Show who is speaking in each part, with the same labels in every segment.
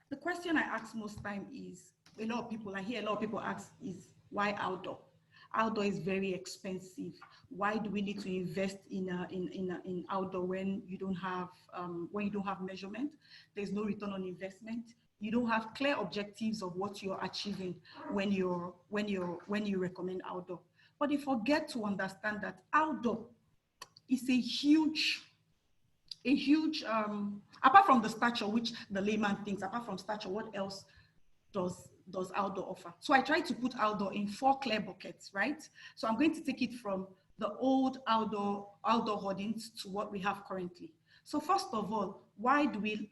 Speaker 1: The question I ask most time is, I hear a lot of people ask is, why outdoor? Outdoor is very expensive. Why do we need to invest in outdoor when you don't have measurement? There's no return on investment. You don't have clear objectives of what you're achieving when you recommend outdoor. But they forget to understand that outdoor is a huge apart from the stature, which the layman thinks, apart from stature, what else does outdoor offer? So I try to put outdoor in 4 clear buckets, right? So I'm going to take it from the old outdoor hoardings to what we have currently. So first of all, why do we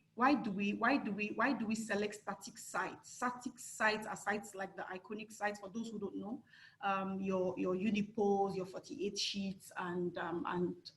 Speaker 1: select static sites? Static sites are sites like the iconic sites, for those who don't know, your unipose, your 48 sheets, and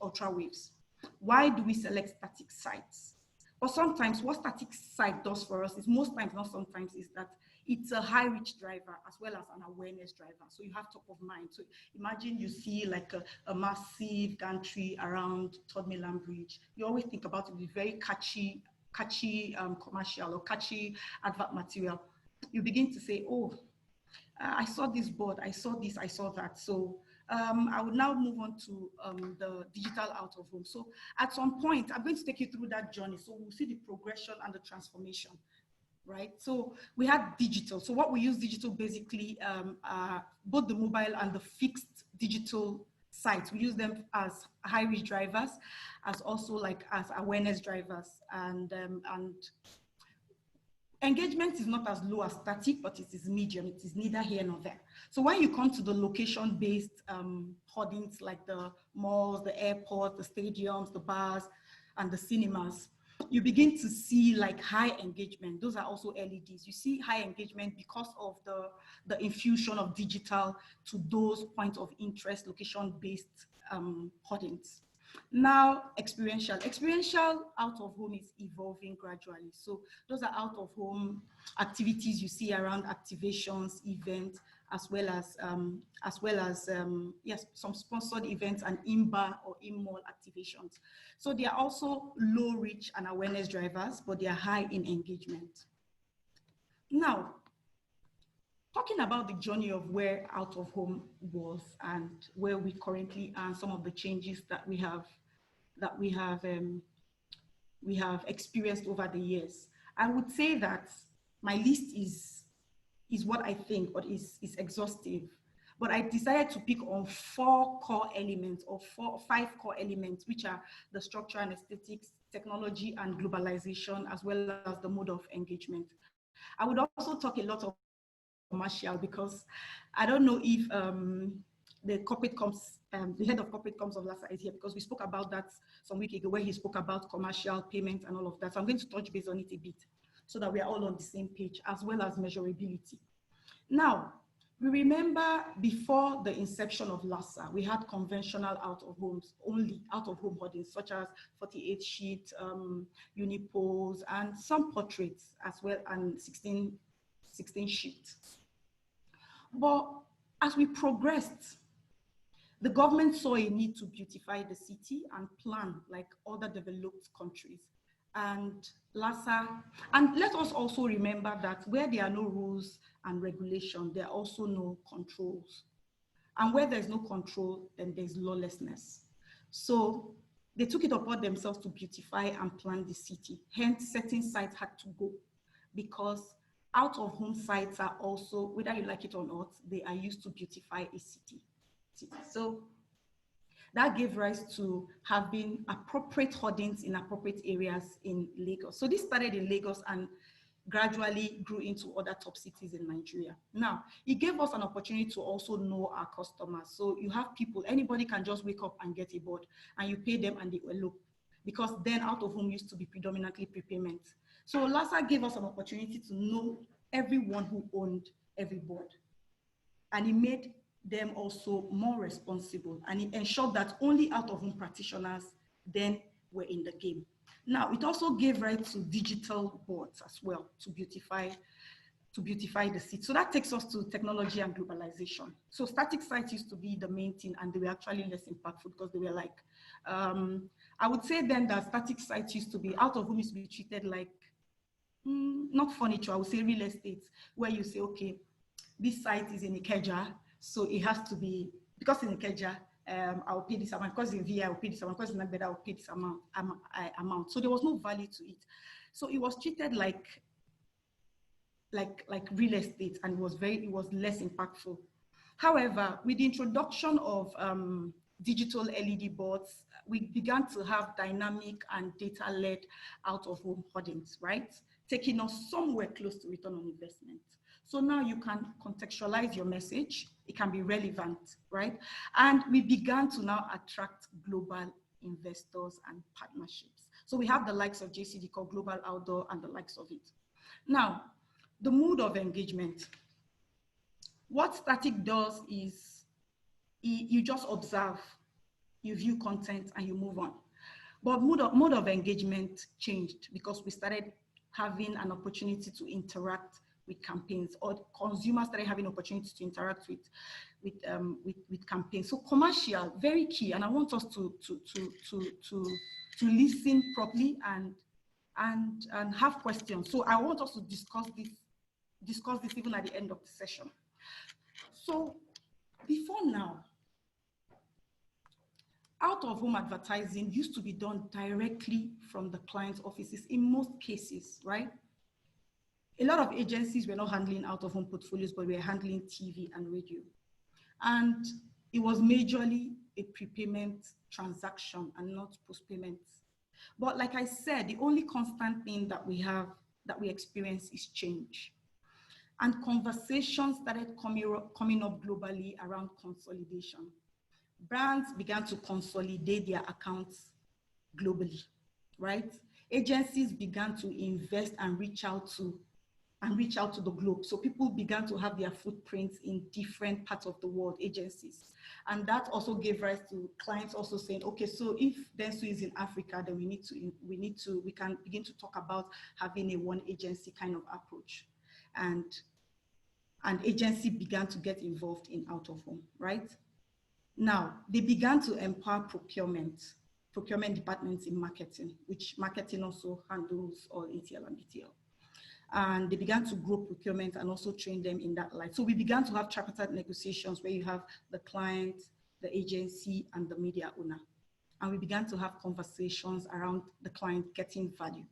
Speaker 1: ultra waves. Why do we select static sites? Or sometimes what static site does for us is, most times, not sometimes, is that it's a high reach driver as well as an awareness driver. So you have top of mind. So imagine you see like a massive gantry around Third Mainland Bridge. You always think about it with very catchy commercial or catchy advert material. You begin to say, oh, I saw this board, I saw this, I saw that. So I will now move on to the digital out of home. So at some point, I'm going to take you through that journey. So we'll see the progression and the transformation, right? So we had digital. So what we use digital basically, both the mobile and the fixed digital sites. We use them as high reach drivers, as also like as awareness drivers, and engagement is not as low as static, but it is medium. It is neither here nor there. So when you come to the location-based hoardings, like the malls, the airports, the stadiums, the bars, and the cinemas, you begin to see like high engagement. Those are also LEDs. You see high engagement because of the infusion of digital to those points of interest, location-based hoardings. Now, experiential out of home is evolving gradually. So those are out of home activities you see around activations, events, as well as yes, some sponsored events and in-bar or in-mall activations. So they are also low reach and awareness drivers, but they are high in engagement. Now, talking about the journey of where out of home was and where we currently are, and some of the changes that we have experienced over the years, I would say that my list is what I think, but is exhaustive. But I decided to pick on 4 core elements, or 5 core elements, which are the structure and aesthetics, technology and globalization, as well as the mode of engagement. I would also talk a lot of commercial, because I don't know if the corporate comms, the head of corporate comms of LASA is here, because we spoke about that some week ago, where he spoke about commercial payments and all of that. So I'm going to touch base on it a bit so that we are all on the same page, as well as measurability. Now, we remember before the inception of LASA, we had conventional out of homes, only out of home hoardings, such as 48 sheet, unipose, and some portraits as well, and 16 sheet. But as we progressed, the government saw a need to beautify the city and plan like other developed countries. And LASA, and let us also remember that where there are no rules and regulation, there are also no controls. And where there's no control, then there's lawlessness. So they took it upon themselves to beautify and plan the city. Hence, certain sites had to go, because out of home sites are also, whether you like it or not, they are used to beautify a city. So that gave rise to having appropriate hoardings in appropriate areas in Lagos. So this started in Lagos and gradually grew into other top cities in Nigeria. Now, it gave us an opportunity to also know our customers. So you have people, anybody can just wake up and get a board, and you pay them and they elope, because then out of home used to be predominantly prepayment. So LASA gave us an opportunity to know everyone who owned every board. And it made them also more responsible, and it ensured that only out of home practitioners then were in the game. Now, it also gave rise to digital boards as well to beautify the city. So that takes us to technology and globalization. So static sites used to be the main thing, and they were actually less impactful, because they were like, I would say then that static sites used to be, out of home used to be treated like not furniture, I would say real estate, where you say, okay, this site is in Ikeja, so it has to be, because in Ikeja, I'll pay this amount, because in VI, I'll pay this amount, because in Nambeda, I'll pay this amount. So there was no value to it. So it was treated like real estate, and it was less impactful. However, with the introduction of digital LED boards, we began to have dynamic and data-led out-of-home hoardings, right? Taking us somewhere close to return on investment. So now you can contextualize your message. It can be relevant, right? And we began to now attract global investors and partnerships. So we have the likes of JCD called Global Outdoor and the likes of it. Now, the mood of engagement. What static does is you just observe, you view content, and you move on. But mode of engagement changed because we started having an opportunity to interact with campaigns, or consumers started having opportunities to interact with campaigns. So commercial, very key, and I want us to listen properly and have questions. So I want us to discuss this even at the end of the session. So before now, out-of-home advertising used to be done directly from the client's offices in most cases, right? A lot of agencies were not handling out-of-home portfolios, but we were handling TV and radio. And it was majorly a prepayment transaction and not post-payment. But like I said, the only constant thing that we experience is change. And conversations started coming up globally around consolidation. Brands began to consolidate their accounts globally, right? Agencies began to invest and reach out to the globe. So people began to have their footprints in different parts of the world, agencies. And that also gave rise to clients also saying, okay, so if Dentsu is in Africa, then we can begin to talk about having a one agency kind of approach. And agency began to get involved in out-of-home, right? Now, they began to empower procurement departments in marketing, which marketing also handles all ATL and BTL. And they began to grow procurement and also train them in that light. So we began to have tripartite negotiations where you have the client, the agency, and the media owner. And we began to have conversations around the client getting value.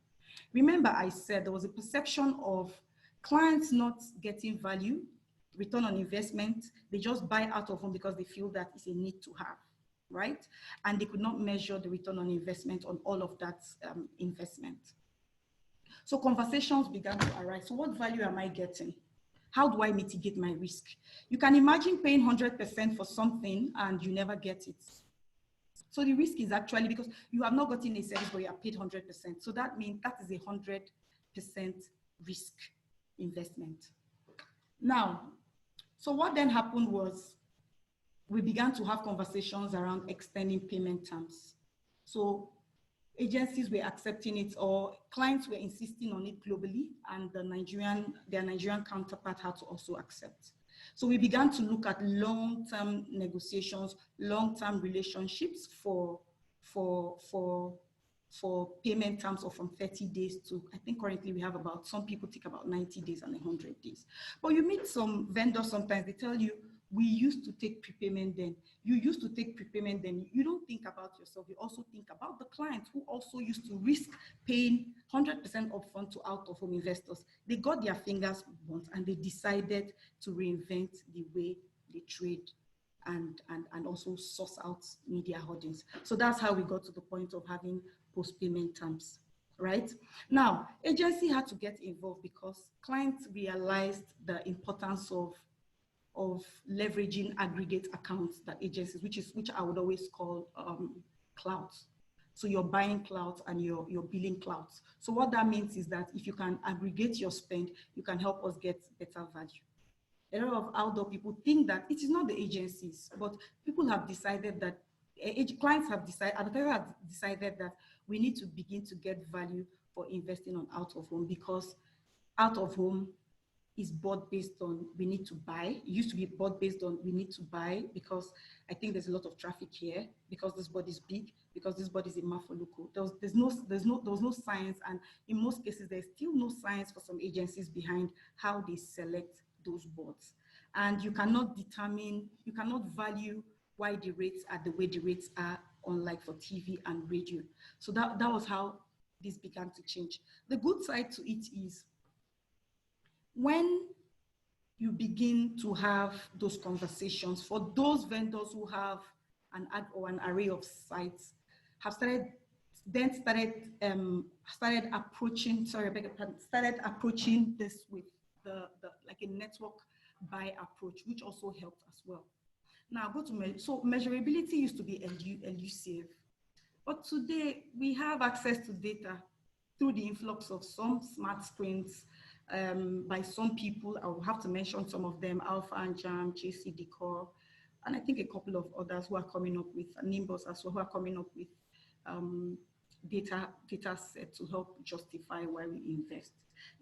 Speaker 1: Remember, I said there was a perception of clients not getting value, return on investment. They just buy out of home because they feel that it's a need to have, right? And they could not measure the return on investment on all of that investment. So conversations began to arise. So what value am I getting? How do I mitigate my risk? You can imagine paying 100% for something and you never get it. So the risk is actually because you have not gotten a service, but you are paid 100%. So that means that is a 100% risk investment. Now, so what then happened was we began to have conversations around extending payment terms. So agencies were accepting it, or clients were insisting on it globally, and their Nigerian counterpart had to also accept. So we began to look at long-term negotiations, long-term relationships for payment terms of from 30 days to, I think currently we have about, some people take about 90 days and 100 days. But you meet some vendors sometimes, they tell you, we used to take prepayment then. You used to take prepayment then. You don't think about yourself. You also think about the clients who also used to risk paying 100% upfront to out-of-home investors. They got their fingers burnt and they decided to reinvent the way they trade and also source out media holdings. So that's how we got to the point of having post-payment terms, right? Now, agency had to get involved because clients realized the importance of leveraging aggregate accounts that agencies, which I would always call clouds. So you're buying clouds and you're billing clouds. So what that means is that if you can aggregate your spend, you can help us get better value. A lot of outdoor people think that it is not the agencies, but people have decided that, clients have decided, advertisers have decided that we need to begin to get value for investing on out of home, because out of home is bought based on we need to buy. It used to be bought based on we need to buy because I think there's a lot of traffic here, because this board is big, because this board is in Mafoluku. There was no science, and in most cases there's still no science for some agencies behind how they select those boards. And you cannot value why the rates are the way the rates are, unlike for TV and radio. So that was how this began to change. The good side to it is when you begin to have those conversations, for those vendors who have an array of sites, started approaching this with the like a network buy approach, which also helped as well. Now go to measurability used to be elusive, but today we have access to data through the influx of some smart screens by some people. I will have to mention some of them: Alpha and Jam, JC Decor, and I think a couple of others who are coming up with Nimbus as well, who are coming up with data set to help justify why we invest.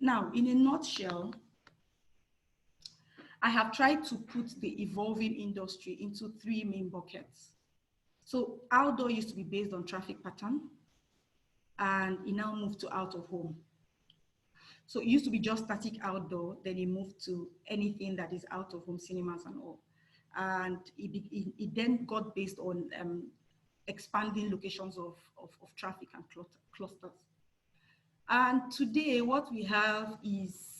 Speaker 1: Now, in a nutshell, I have tried to put the evolving industry into three main buckets. So outdoor used to be based on traffic pattern, and it now moved to out of home. So it used to be just static outdoor, then it moved to anything that is out of home, cinemas and all. And it then got based on expanding locations of traffic and clusters. And today what we have is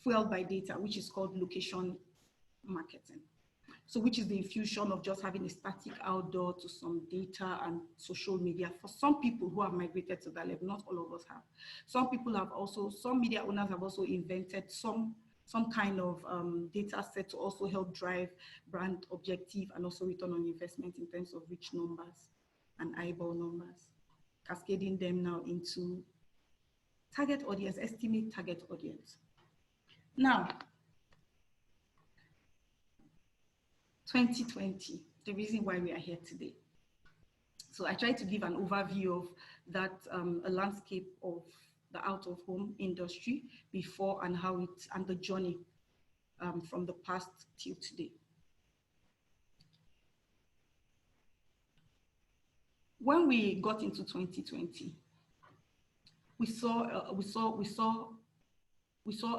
Speaker 1: fueled by data, which is called location marketing. So which is the infusion of just having a static outdoor to some data and social media. For some people who have migrated to that level, not all of us have. Some media owners have also invented some kind of data set to also help drive brand objective and also return on investment in terms of reach numbers and eyeball numbers, cascading them now into target audience, estimate target audience. Now, 2020, the reason why we are here today. So I tried to give an overview of that, a landscape of the out-of-home industry before and how and the journey from the past till today. When we got into 2020, we saw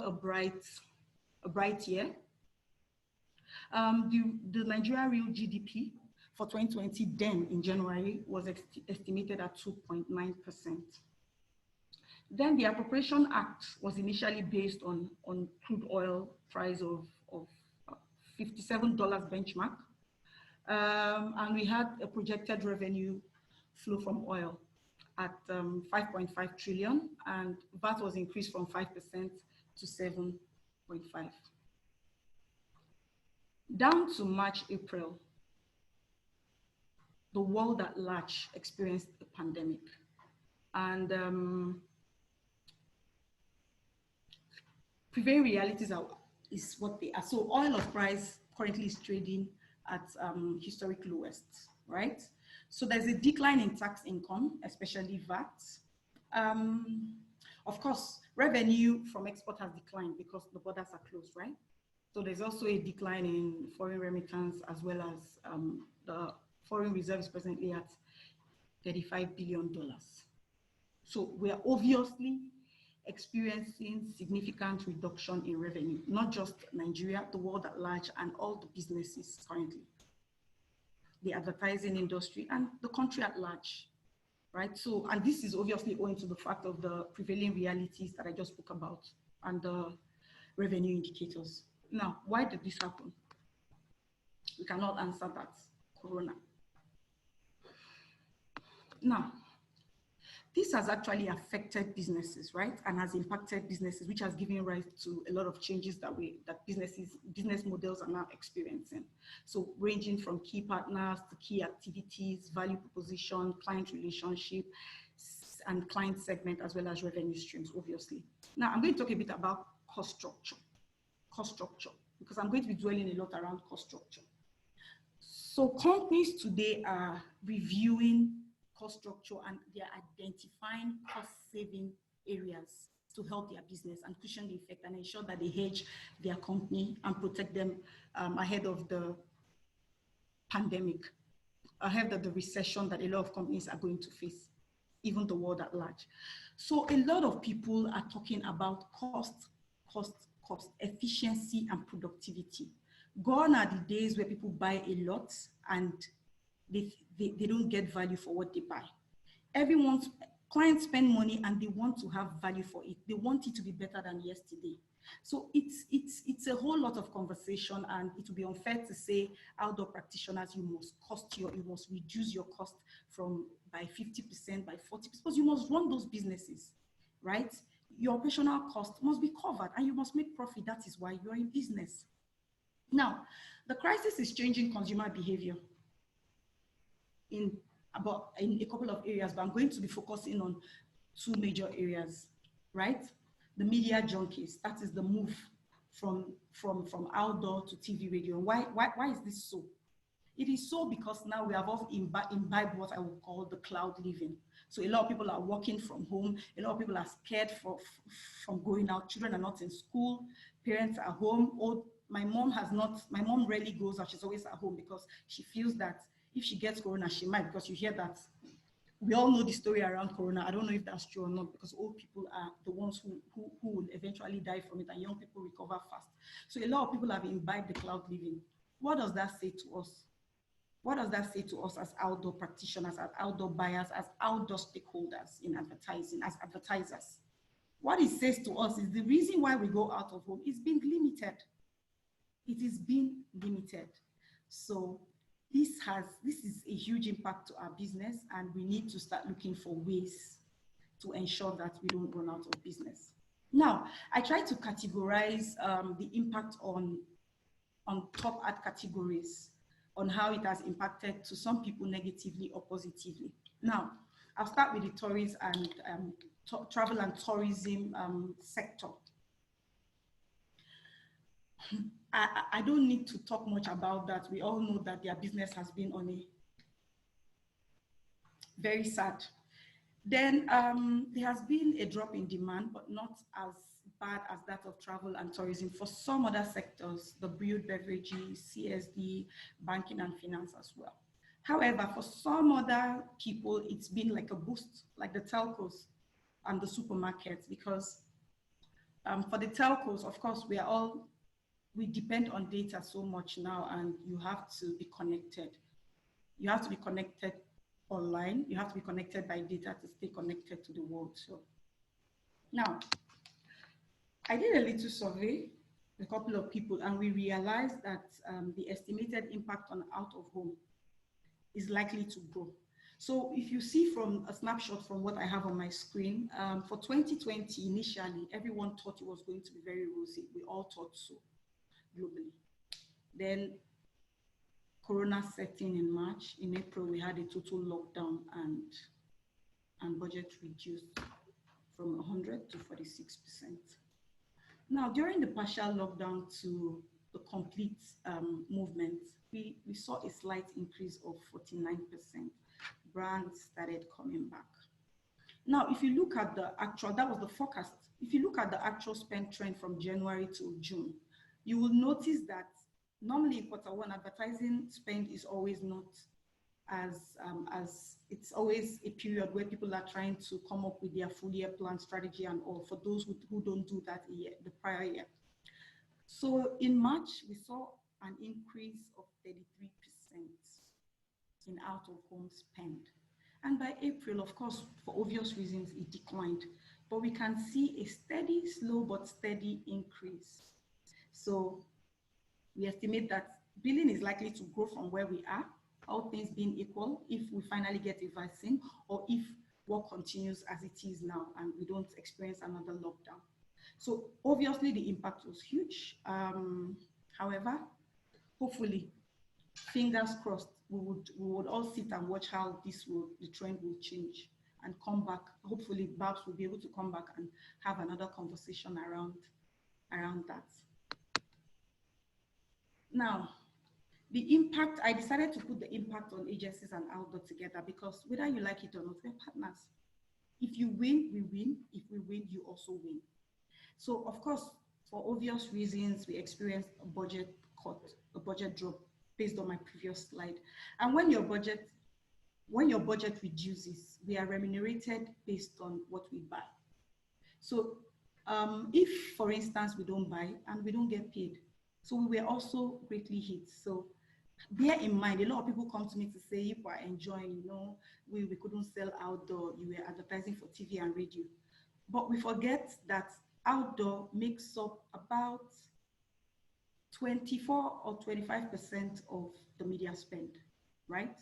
Speaker 1: a bright year. The Nigeria real GDP for 2020 then in January was estimated at 2.9%. Then the Appropriation Act was initially based on crude oil price of $57 benchmark. And we had a projected revenue flow from oil at 5.5 trillion, and VAT was increased from 5% to 7.5%. Down to March, April, the world at large experienced a pandemic. And prevailing realities is what they are. So oil price currently is trading at historic lowest, right? So there's a decline in tax income, especially VAT. Of course, revenue from export has declined because the borders are closed, right? So there's also a decline in foreign remittance, as well as the foreign reserve is presently at $35 billion. So we are obviously experiencing significant reduction in revenue, not just Nigeria, the world at large, and all the businesses currently, the advertising industry and the country at large, right? So, and this is obviously owing to the fact of the prevailing realities that I just spoke about and the revenue indicators. Now, why did this happen? We cannot answer that. Corona. Now, this has actually affected businesses, right? And has impacted businesses, which has given rise to a lot of changes that business models are now experiencing. So ranging from key partners to key activities, value proposition, client relationship, and client segment, as well as revenue streams, obviously. Now, I'm going to talk a bit about cost structure, because I'm going to be dwelling a lot around cost structure. So companies today are reviewing cost structure and they are identifying cost saving areas to help their business and cushion the effect and ensure that they hedge their company and protect them ahead of the pandemic, ahead of the recession that a lot of companies are going to face, even the world at large. So a lot of people are talking about cost, efficiency, and productivity. Gone are the days where people buy a lot and they don't get value for what they buy. Clients spend money and they want to have value for it. They want it to be better than yesterday. So it's a whole lot of conversation, and it would be unfair to say outdoor practitioners, you must reduce your cost by 50%, by 40%, because you must run those businesses, right? Your operational cost must be covered and you must make profit. That is why you're in business. Now, the crisis is changing consumer behavior in a couple of areas, but I'm going to be focusing on two major areas, right? The media junkies, that is the move from outdoor to TV, radio. Why is this so? It is so because now we have all imbibed what I would call the cloud living. So a lot of people are working from home. A lot of people are scared from going out. Children are not in school. Parents are home. My mom rarely goes out. She's always at home because she feels that if she gets corona, she might, because you hear that. We all know the story around corona. I don't know if that's true or not, because old people are the ones who will eventually die from it, and young people recover fast. So a lot of people have imbibed the cloud living. What does that say to us? What does that say to us as outdoor practitioners, as outdoor buyers, as outdoor stakeholders in advertising, as advertisers? What it says to us is the reason why we go out of home is being limited. It is being limited. So this is a huge impact to our business, and we need to start looking for ways to ensure that we don't run out of business. Now, I try to categorize the impact on top ad categories, on how it has impacted to some people negatively or positively. Now, I'll start with the tourist and travel and tourism sector. I don't need to talk much about that. We all know that their business has been on a very sad. Then there has been a drop in demand, but not as bad as that of travel and tourism. For some other sectors, the brewed beverages, CSD, banking and finance as well. However, for some other people, it's been like a boost, like the telcos and the supermarkets, because for the telcos, of course, we depend on data so much now, and you have to be connected. You have to be connected online. You have to be connected by data to stay connected to the world. So now, I did a little survey, a couple of people, and we realized that the estimated impact on out of home is likely to grow. So if you see from a snapshot from what I have on my screen, for 2020, initially, everyone thought it was going to be very rosy. We all thought so globally. Then Corona set in March. In April, we had a total lockdown, and budget reduced from 100 to 46%. Now, during the partial lockdown to the complete movement, we saw a slight increase of 49%. Brands started coming back. Now, if you look at the actual, that was the forecast. If you look at the actual spend trend from January to June, you will notice that normally in Q1, advertising spend is always not as it's always a period where people are trying to come up with their full year plan strategy and all, for those who don't do that the prior year. So in March, we saw an increase of 33% in out of home spend. And by April, of course, for obvious reasons, it declined. But we can see a steady, slow but steady increase. So we estimate that billing is likely to grow from where we are, all things being equal, if we finally get a vaccine, or if work continues as it is now and we don't experience another lockdown. So obviously the impact was huge. However, hopefully, fingers crossed, we would all sit and watch how the trend will change and come back. Hopefully, Babs will be able to come back and have another conversation around that. Now, the impact, I decided to put the impact on agencies and outdoor together because whether you like it or not, we're partners. If you win, we win. If we win, you also win. So of course, for obvious reasons, we experienced a budget cut, a budget drop based on my previous slide. And when your budget reduces, we are remunerated based on what we buy. So if, for instance, we don't buy and we don't get paid, so we were also greatly hit. So bear in mind, a lot of people come to me to say, if we're enjoying, we couldn't sell outdoor, you were advertising for TV and radio. But we forget that outdoor makes up about 24 or 25% of the media spend, right?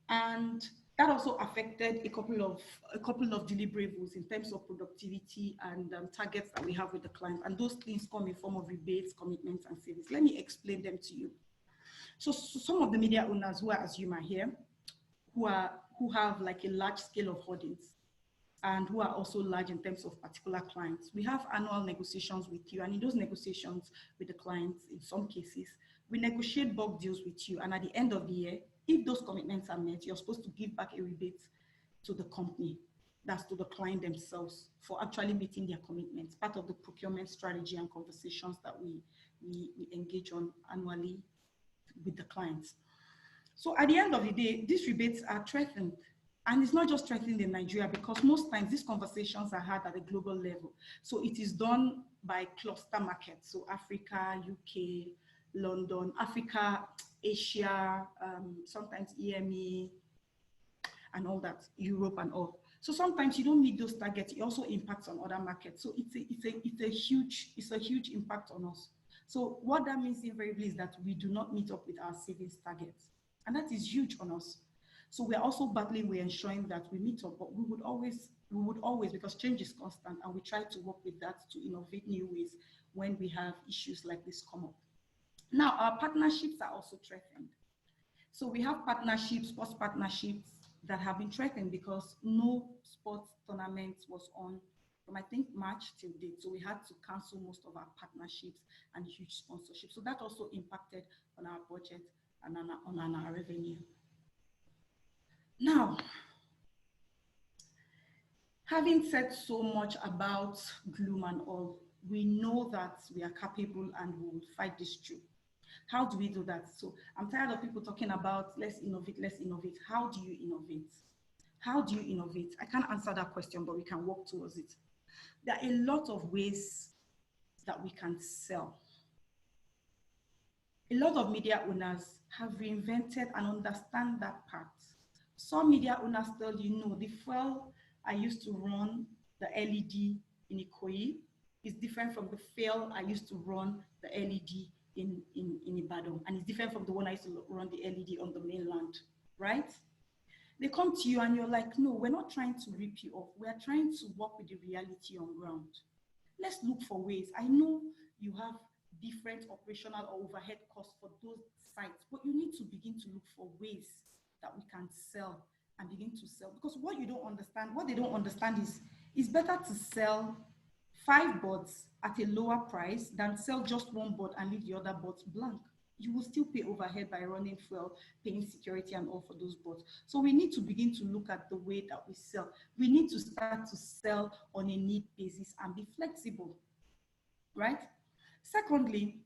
Speaker 1: And that also affected a couple of deliverables in terms of productivity and targets that we have with the client. And those things come in form of rebates, commitments, and savings. Let me explain them to you. So some of the media owners who are, as you might hear, who have like a large scale of holdings and who are also large in terms of particular clients, we have annual negotiations with you. And in those negotiations with the clients, in some cases, we negotiate bulk deals with you. And at the end of the year, if those commitments are met, you're supposed to give back a rebate to the company, that's to the client themselves, for actually meeting their commitments, part of the procurement strategy and conversations that we engage on annually with the clients. So at the end of the day, these rebates are threatened. And it's not just threatened in Nigeria, because most times these conversations are had at a global level. So it is done by cluster markets, so Africa, UK, London, Africa, Asia, sometimes EME, and all that, Europe and all. So sometimes you don't meet those targets. It also impacts on other markets. So it's a huge impact on us. So what that means invariably is that we do not meet up with our savings targets, and that is huge on us. So we're also battling, we're ensuring that we meet up, but we would always, because change is constant, and we try to work with that to innovate new ways when we have issues like this come up. Now, our partnerships are also threatened. So we have partnerships, sports partnerships that have been threatened because no sports tournament was on from, I think, March till date. So we had to cancel most of our partnerships and huge sponsorships. So that also impacted on our budget and on our revenue. Now, having said so much about gloom and all, we know that we are capable and we will fight this through. How do we do that? So I'm tired of people talking about let's innovate, let's innovate. How do you innovate? How do you innovate? I can't answer that question, but we can work towards it. There are a lot of ways that we can sell. A lot of media owners have reinvented and understand that part. Some media owners tell you, no, the fuel I used to run the LED in Ikoyi is different from the fuel I used to run the LED in Ibadan, and it's different from the one I used to run the LED on the mainland, right? They come to you and you're like, no, we're not trying to rip you off. We're trying to work with the reality on ground. Let's look for ways. I know you have different operational or overhead costs for those sites, but you need to begin to look for ways that we can sell and begin to sell. Because what they don't understand is it's better to sell 5 boards at a lower price than sell just 1 board and leave the other boards blank. You will still pay overhead by running fuel, paying security and all for those boards. So we need to begin to look at the way that we sell. We need to start to sell on a need basis and be flexible, right? Secondly,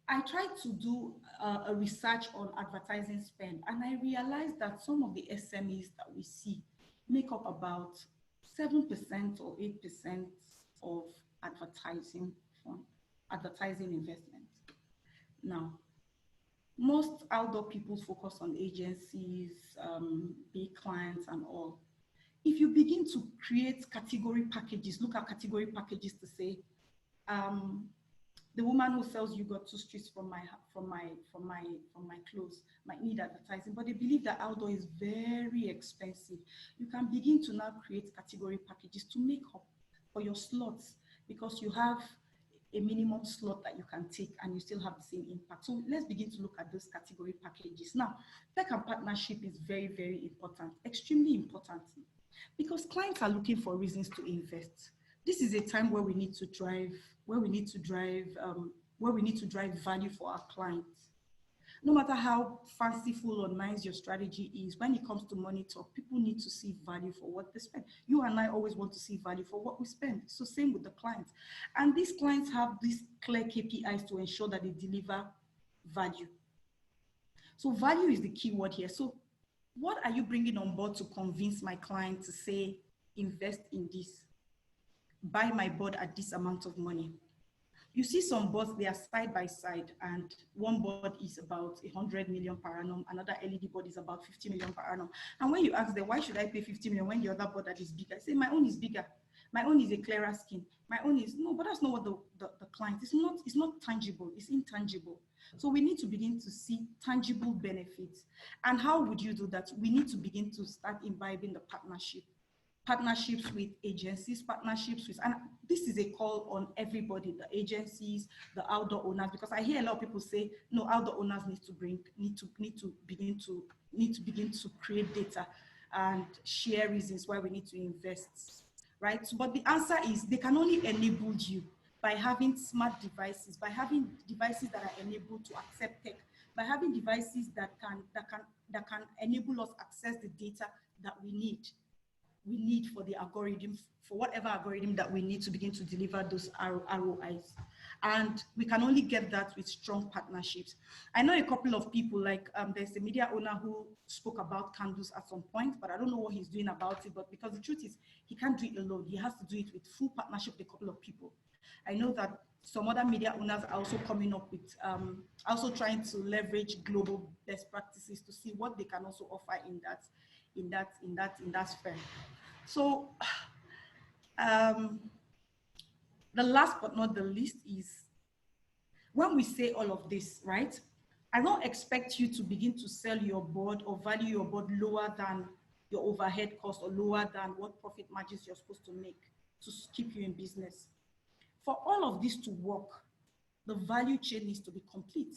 Speaker 1: I tried to do a research on advertising spend, and I realized that some of the SMEs that we see make up about 7% or 8% of advertising investment. Now, most outdoor people focus on agencies, big clients and all. If you begin to create category packages, look at category packages to say, the woman who sells yogurt 2 streets from my clothes might need advertising, but they believe that outdoor is very expensive. You can begin to now create category packages to make up for your slots, because you have a minimum slot that you can take and you still have the same impact. So let's begin to look at those category packages. Now, tech and partnership is very, very important, extremely important, because clients are looking for reasons to invest. This is a time where we need to drive, value for our clients. No matter how fanciful or nice your strategy is, when it comes to money talk, people need to see value for what they spend. You and I always want to see value for what we spend. So same with the clients. And these clients have these clear KPIs to ensure that they deliver value. So value is the key word here. So what are you bringing on board to convince my client to say, invest in this, buy my board at this amount of money? You see some boards, they are side by side, and one board is about 100 million per annum, another LED board is about 50 million per annum. And when you ask them, why should I pay 50 million when the other board that is bigger? I say, my own is bigger. My own is a clearer skin. My own is, no, but that's not what the client, it's not tangible, it's intangible. So we need to begin to see tangible benefits. And how would you do that? We need to begin to start imbibing the partnerships with agencies, partnerships with, and this is a call on everybody, the agencies, the outdoor owners, because I hear a lot of people say, no, outdoor owners need to begin to create data and share reasons why we need to invest, right? But the answer is they can only enable you by having smart devices, by having devices that are enabled to accept tech, by having devices that can enable us access the data that we need for the algorithm, for whatever algorithm that we need to begin to deliver those ROIs. And we can only get that with strong partnerships. I know a couple of people, like there's a media owner who spoke about candles at some point, but I don't know what he's doing about it. But because the truth is, he can't do it alone. He has to do it with full partnership with a couple of people. I know that some other media owners are also coming up with, also trying to leverage global best practices to see what they can also offer in that sphere. So the last but not the least is, when we say all of this, right? I don't expect you to begin to sell your board or value your board lower than your overhead cost or lower than what profit margins you're supposed to make to keep you in business. For all of this to work, the value chain needs to be complete.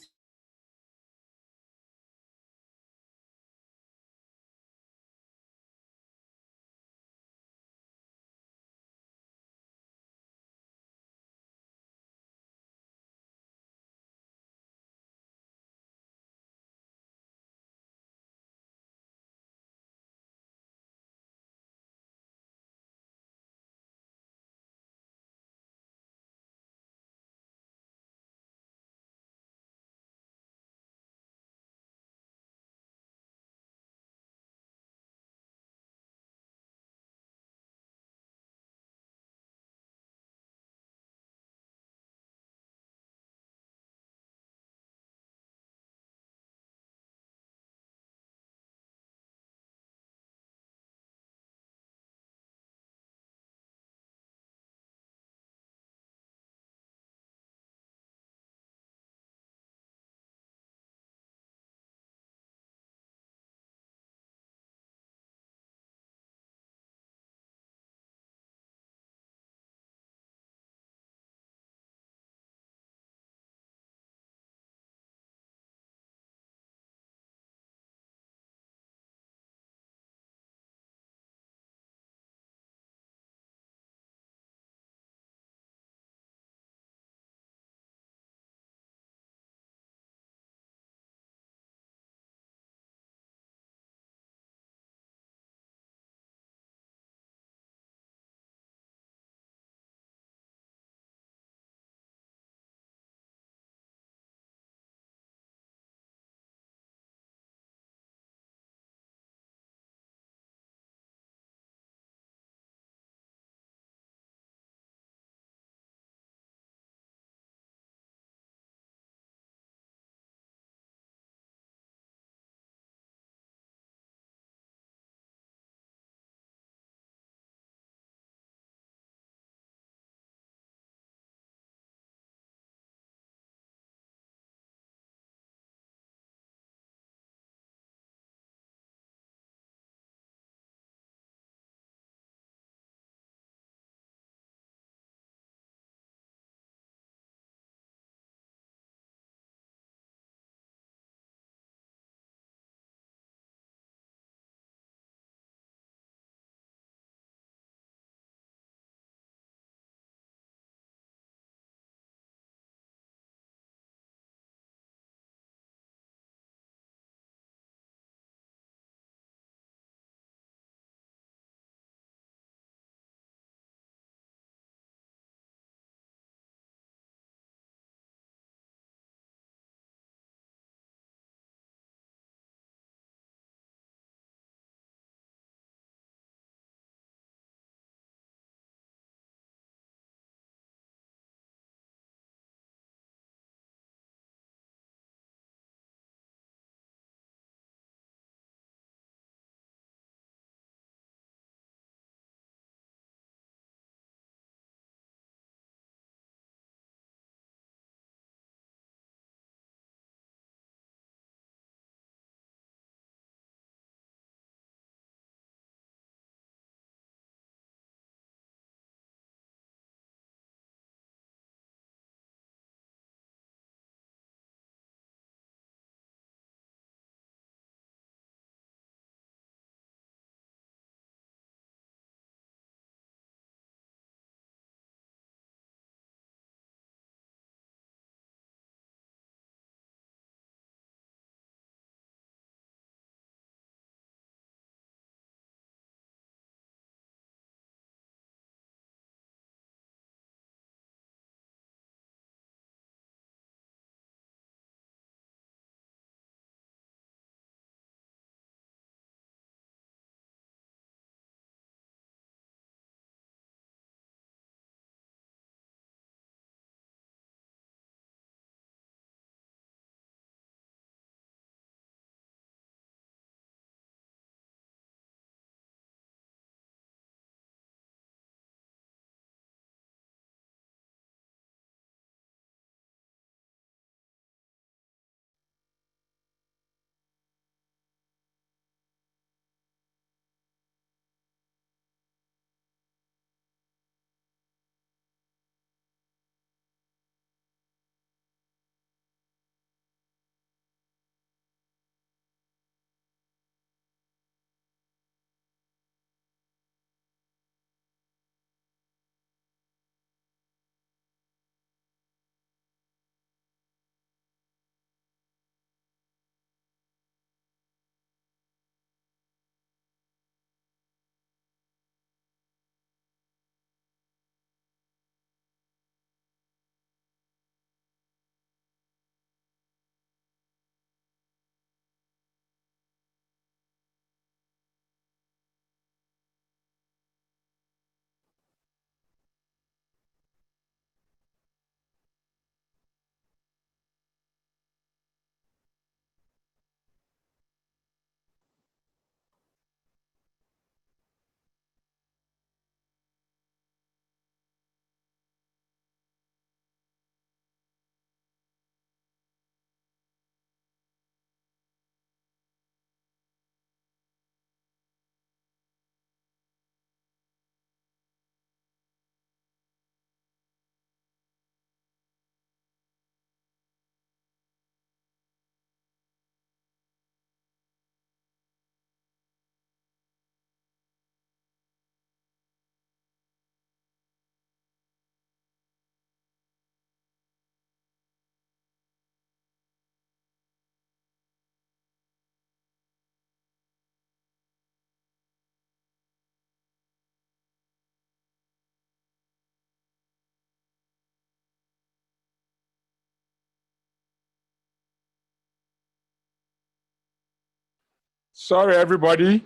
Speaker 2: Sorry, everybody.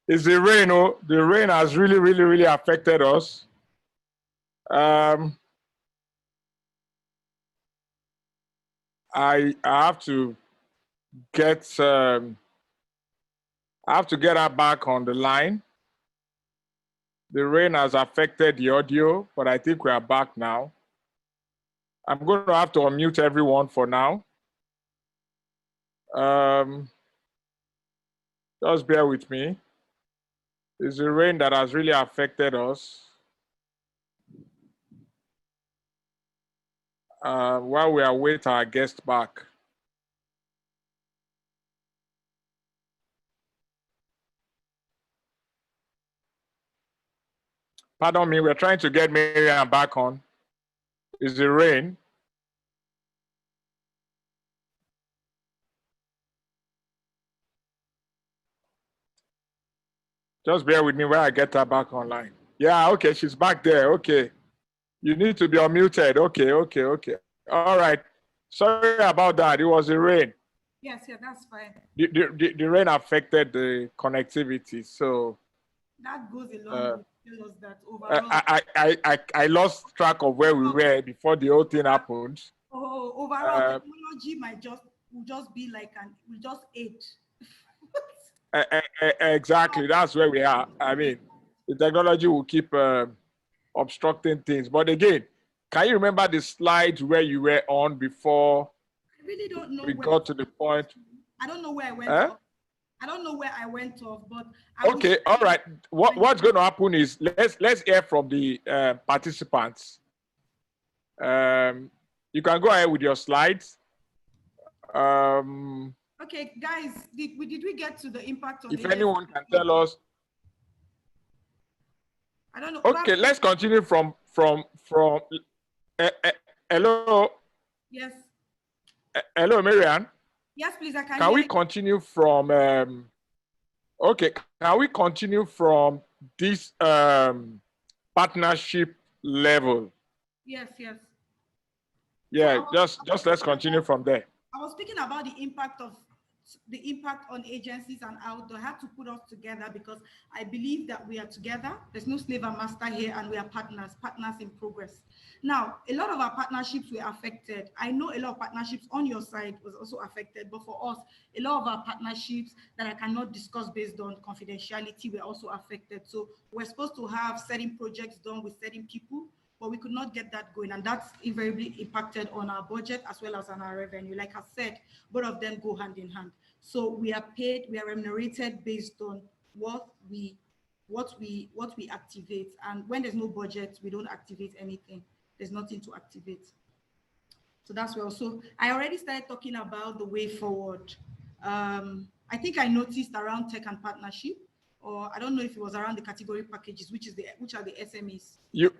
Speaker 2: It's the rain. Oh, the rain has really affected us. I have to get her back on the line. The rain has affected the audio, but I think we are back now. I'm going to have to unmute everyone for now. Just bear with me. It's the rain that has really affected us. While we await our guest back. Pardon me, we're trying to get Marian back on. It's the rain. Just bear with me while I get her back online. Yeah, okay, she's back there. Okay. You need to be unmuted. Okay. All right. Sorry about that. It was the rain.
Speaker 1: Yes, yeah, that's fine.
Speaker 2: The rain affected the connectivity, so
Speaker 1: that goes along with tell us that overall.
Speaker 2: I lost track of where we were before the whole thing happened.
Speaker 1: Oh, overall technology will just be like we just ate.
Speaker 2: Exactly, that's where we are. I mean, the technology will keep obstructing things. But again, can you remember the slide where you were on before?
Speaker 1: I really don't know.
Speaker 2: We got to the point.
Speaker 1: I don't know where I went off. I don't know where I went off, but
Speaker 2: okay, all right. What's going to happen is let's hear from the participants. You can go ahead with your slides.
Speaker 1: Okay, guys, did we get to the impact on?
Speaker 2: If anyone can tell us.
Speaker 1: I don't know.
Speaker 2: Okay, let's continue from hello.
Speaker 1: Yes.
Speaker 2: Hello, Marian.
Speaker 1: Yes, please. I
Speaker 2: can we continue from? Okay, can we continue from this partnership level?
Speaker 1: Yes.
Speaker 2: Yeah, just let's continue from there.
Speaker 1: I was speaking about the impact on agencies and outdoor. I had to put us together because I believe that we are together. There's no slave and master here, and we are partners in progress. Now, a lot of our partnerships were affected. I know a lot of partnerships on your side was also affected, but for us, a lot of our partnerships that I cannot discuss based on confidentiality were also affected. So we're supposed to have certain projects done with certain people, but we could not get that going, and that's invariably impacted on our budget as well as on our revenue. Like I said, both of them go hand in hand. So we are paid, we are remunerated based on what we activate, and when there's no budget, we don't activate anything. There's nothing to activate. So that's where also I already started talking about the way forward. I think I noticed around tech and partnership, or I don't know if it was around the category packages, which are the SMEs.
Speaker 2: You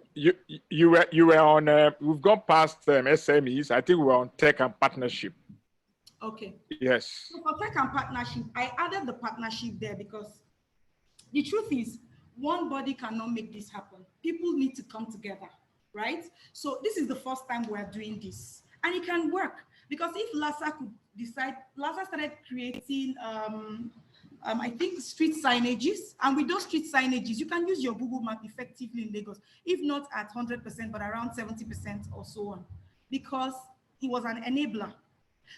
Speaker 2: were on. We've gone past SMEs. I think we were on tech and partnership.
Speaker 1: Okay.
Speaker 2: Yes.
Speaker 1: So for tech and partnership, I added the partnership there because the truth is, one body cannot make this happen. People need to come together, right? So this is the first time we're doing this, and it can work because if LASA could decide, LASA started creating. I think street signages, and with those street signages, you can use your Google Map effectively in Lagos, if not at 100%, but around 70% or so on, because it was an enabler.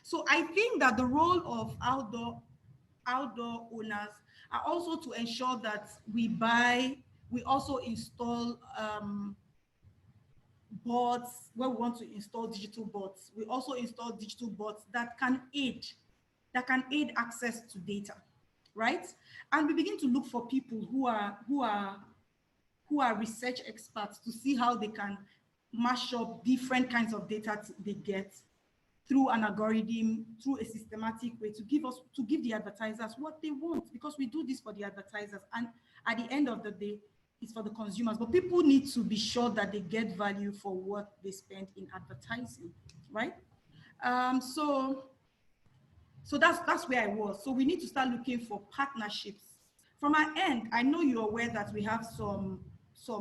Speaker 1: So I think that the role of outdoor owners are also to ensure that we also install boards where we want to install digital boards. We also install digital boards that can aid access to data. Right? And we begin to look for people who are research experts to see how they can mash up different kinds of data they get through an algorithm, through a systematic way to give the advertisers what they want, because we do this for the advertisers, and at the end of the day, it's for the consumers. But people need to be sure that they get value for what they spend in advertising, right? So that's where I was. So we need to start looking for partnerships. From our end, I know you're aware that we have some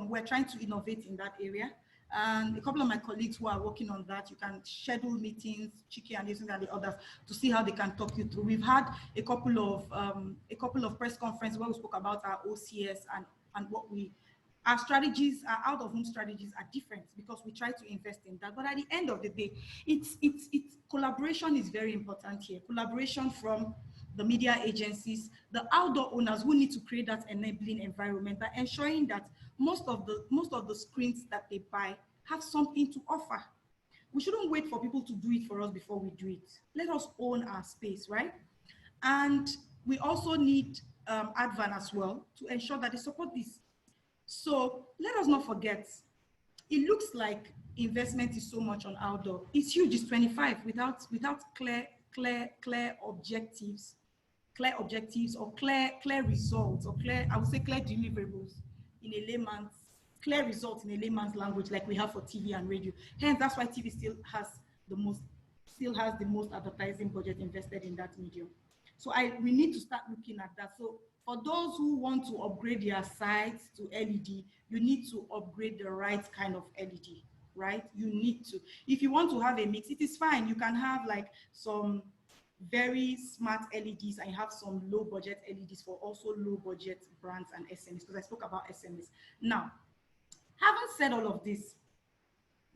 Speaker 1: we're trying to innovate in that area. and a couple of my colleagues who are working on that. You can schedule meetings, Chiki and Jason and the others, to see how they can talk you through. We've had a couple of press conferences where we spoke about our OCS and what our strategies, our out-of-home strategies are different because we try to invest in that. But at the end of the day, it's collaboration is very important here. Collaboration from the media agencies, the outdoor owners who need to create that enabling environment by ensuring that most of the screens that they buy have something to offer. We shouldn't wait for people to do it for us before we do it. Let us own our space, right? And we also need Advan as well to ensure that they support this. So let us not forget, it looks like investment is so much on outdoor. It's huge, it's 25 without clear objectives or clear results, or I would say clear deliverables in a layman's, clear results in a layman's language like we have for TV and radio. Hence, that's why TV still has the most advertising budget invested in that medium. So we need to start looking at that. So for those who want to upgrade their sites to LED, you need to upgrade the right kind of LED, right? You need to. If you want to have a mix, it is fine. You can have like some very smart LEDs and have some low budget LEDs for also low budget brands and SMEs, because I spoke about SMEs. Now, having said all of this,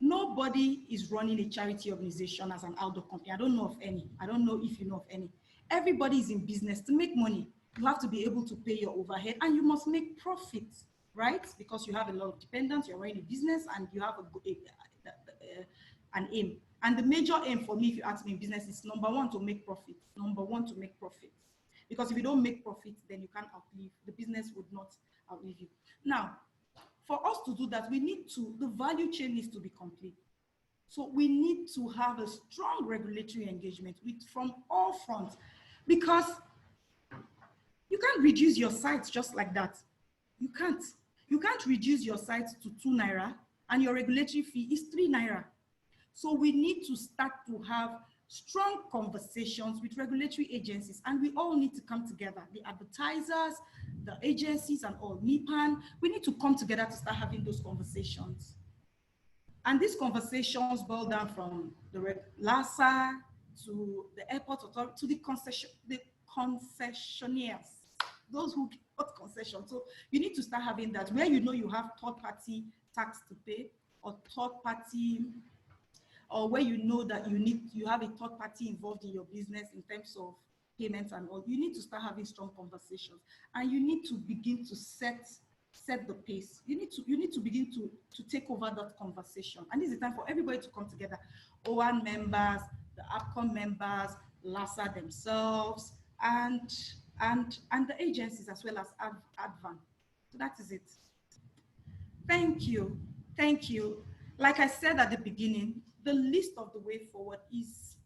Speaker 1: nobody is running a charity organization as an outdoor company. I don't know of any. I don't know if you know of any. Everybody is in business to make money. You have to be able to pay your overhead and you must make profit, right? Because you have a lot of dependents, you're running a business and you have an aim. And the major aim for me, if you ask me in business, is number one, to make profit. Number one, to make profit. Because if you don't make profit, then you can't outlive. The business would not outlive you. Now, for us to do that, the value chain needs to be complete. So we need to have a strong regulatory engagement from all fronts, because you can't reduce your sites just like that. You can't. You can't reduce your sites to 2 naira and your regulatory fee is 3 naira. So we need to start to have strong conversations with regulatory agencies, and we all need to come together. The advertisers, the agencies, and all, NIPAN, we need to come together to start having those conversations. And these conversations boil down from the LASA to the airport authority to the concessionaires, those who got concession. So you need to start having that where you know you have third-party tax to pay, or third-party, or where you know that you have a third party involved in your business in terms of payments and all. You need to start having strong conversations, and you need to begin to set the pace. You need to begin to take over that conversation. And this is the time for everybody to come together. OAN members, the APCOM members, LASA themselves, and the agencies as well as Advan. So that is it. Thank you. Thank you. Like I said at the beginning, the list of the way forward is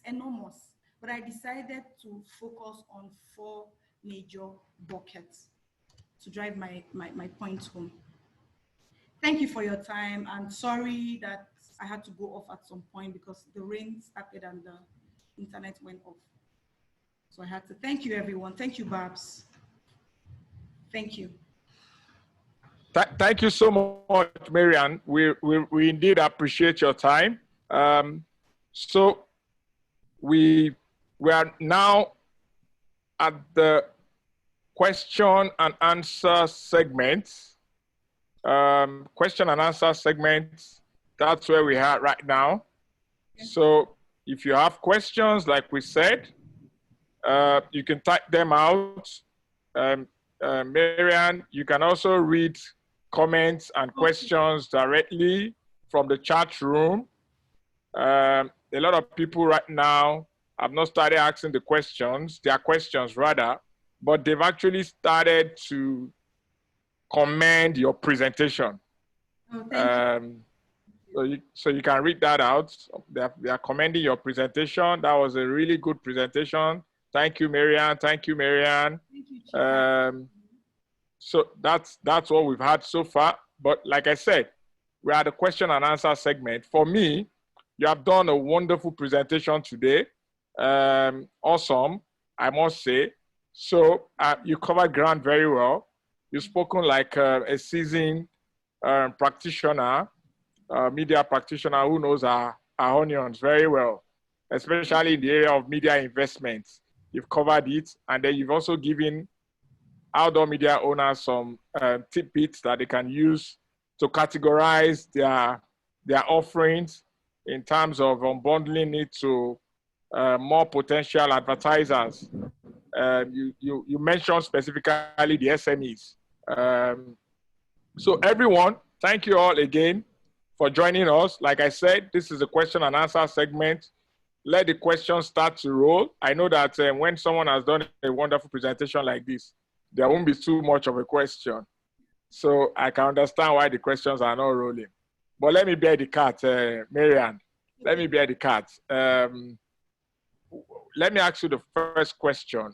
Speaker 1: enormous, but I decided to focus on 4 major buckets to drive my point home. Thank you for your time, and sorry that I had to go off at some point because the rain started and the internet went off. So I had to thank you, everyone. Thank you, Babs. Thank you.
Speaker 2: Thank you so much, Marian. We indeed appreciate your time. So we are now at the question and answer segment. Question and answer segment, that's where we are right now. Okay. So if you have questions, like we said, you can type them out. Marian, you can also read comments and questions directly from the chat room. A lot of people right now have not started asking their questions rather, but they've actually started to commend your presentation.
Speaker 1: Oh, thank you.
Speaker 2: So you can read that out. They are commending your presentation. That was a really good presentation. Thank you, Marian. Thank you, Marian.
Speaker 1: Thank you,
Speaker 2: so that's what we've had so far. But like I said, we're at the question and answer segment. For me, you have done a wonderful presentation today. Awesome, I must say. So you covered ground very well. You've spoken like a seasoned practitioner, media practitioner who knows our onions very well, especially in the area of media investments. You've covered it, and then you've also given outdoor media owners some tidbits that they can use to categorize their offerings in terms of unbundling it to more potential advertisers. You mentioned specifically the SMEs. So everyone, thank you all again for joining us. Like I said, this is a question and answer segment. Let the questions start to roll. I know that when someone has done a wonderful presentation like this, there won't be too much of a question. So I can understand why the questions are not rolling. But let me bear the cat, Marian. Let me bear the cat. Let me ask you the first question.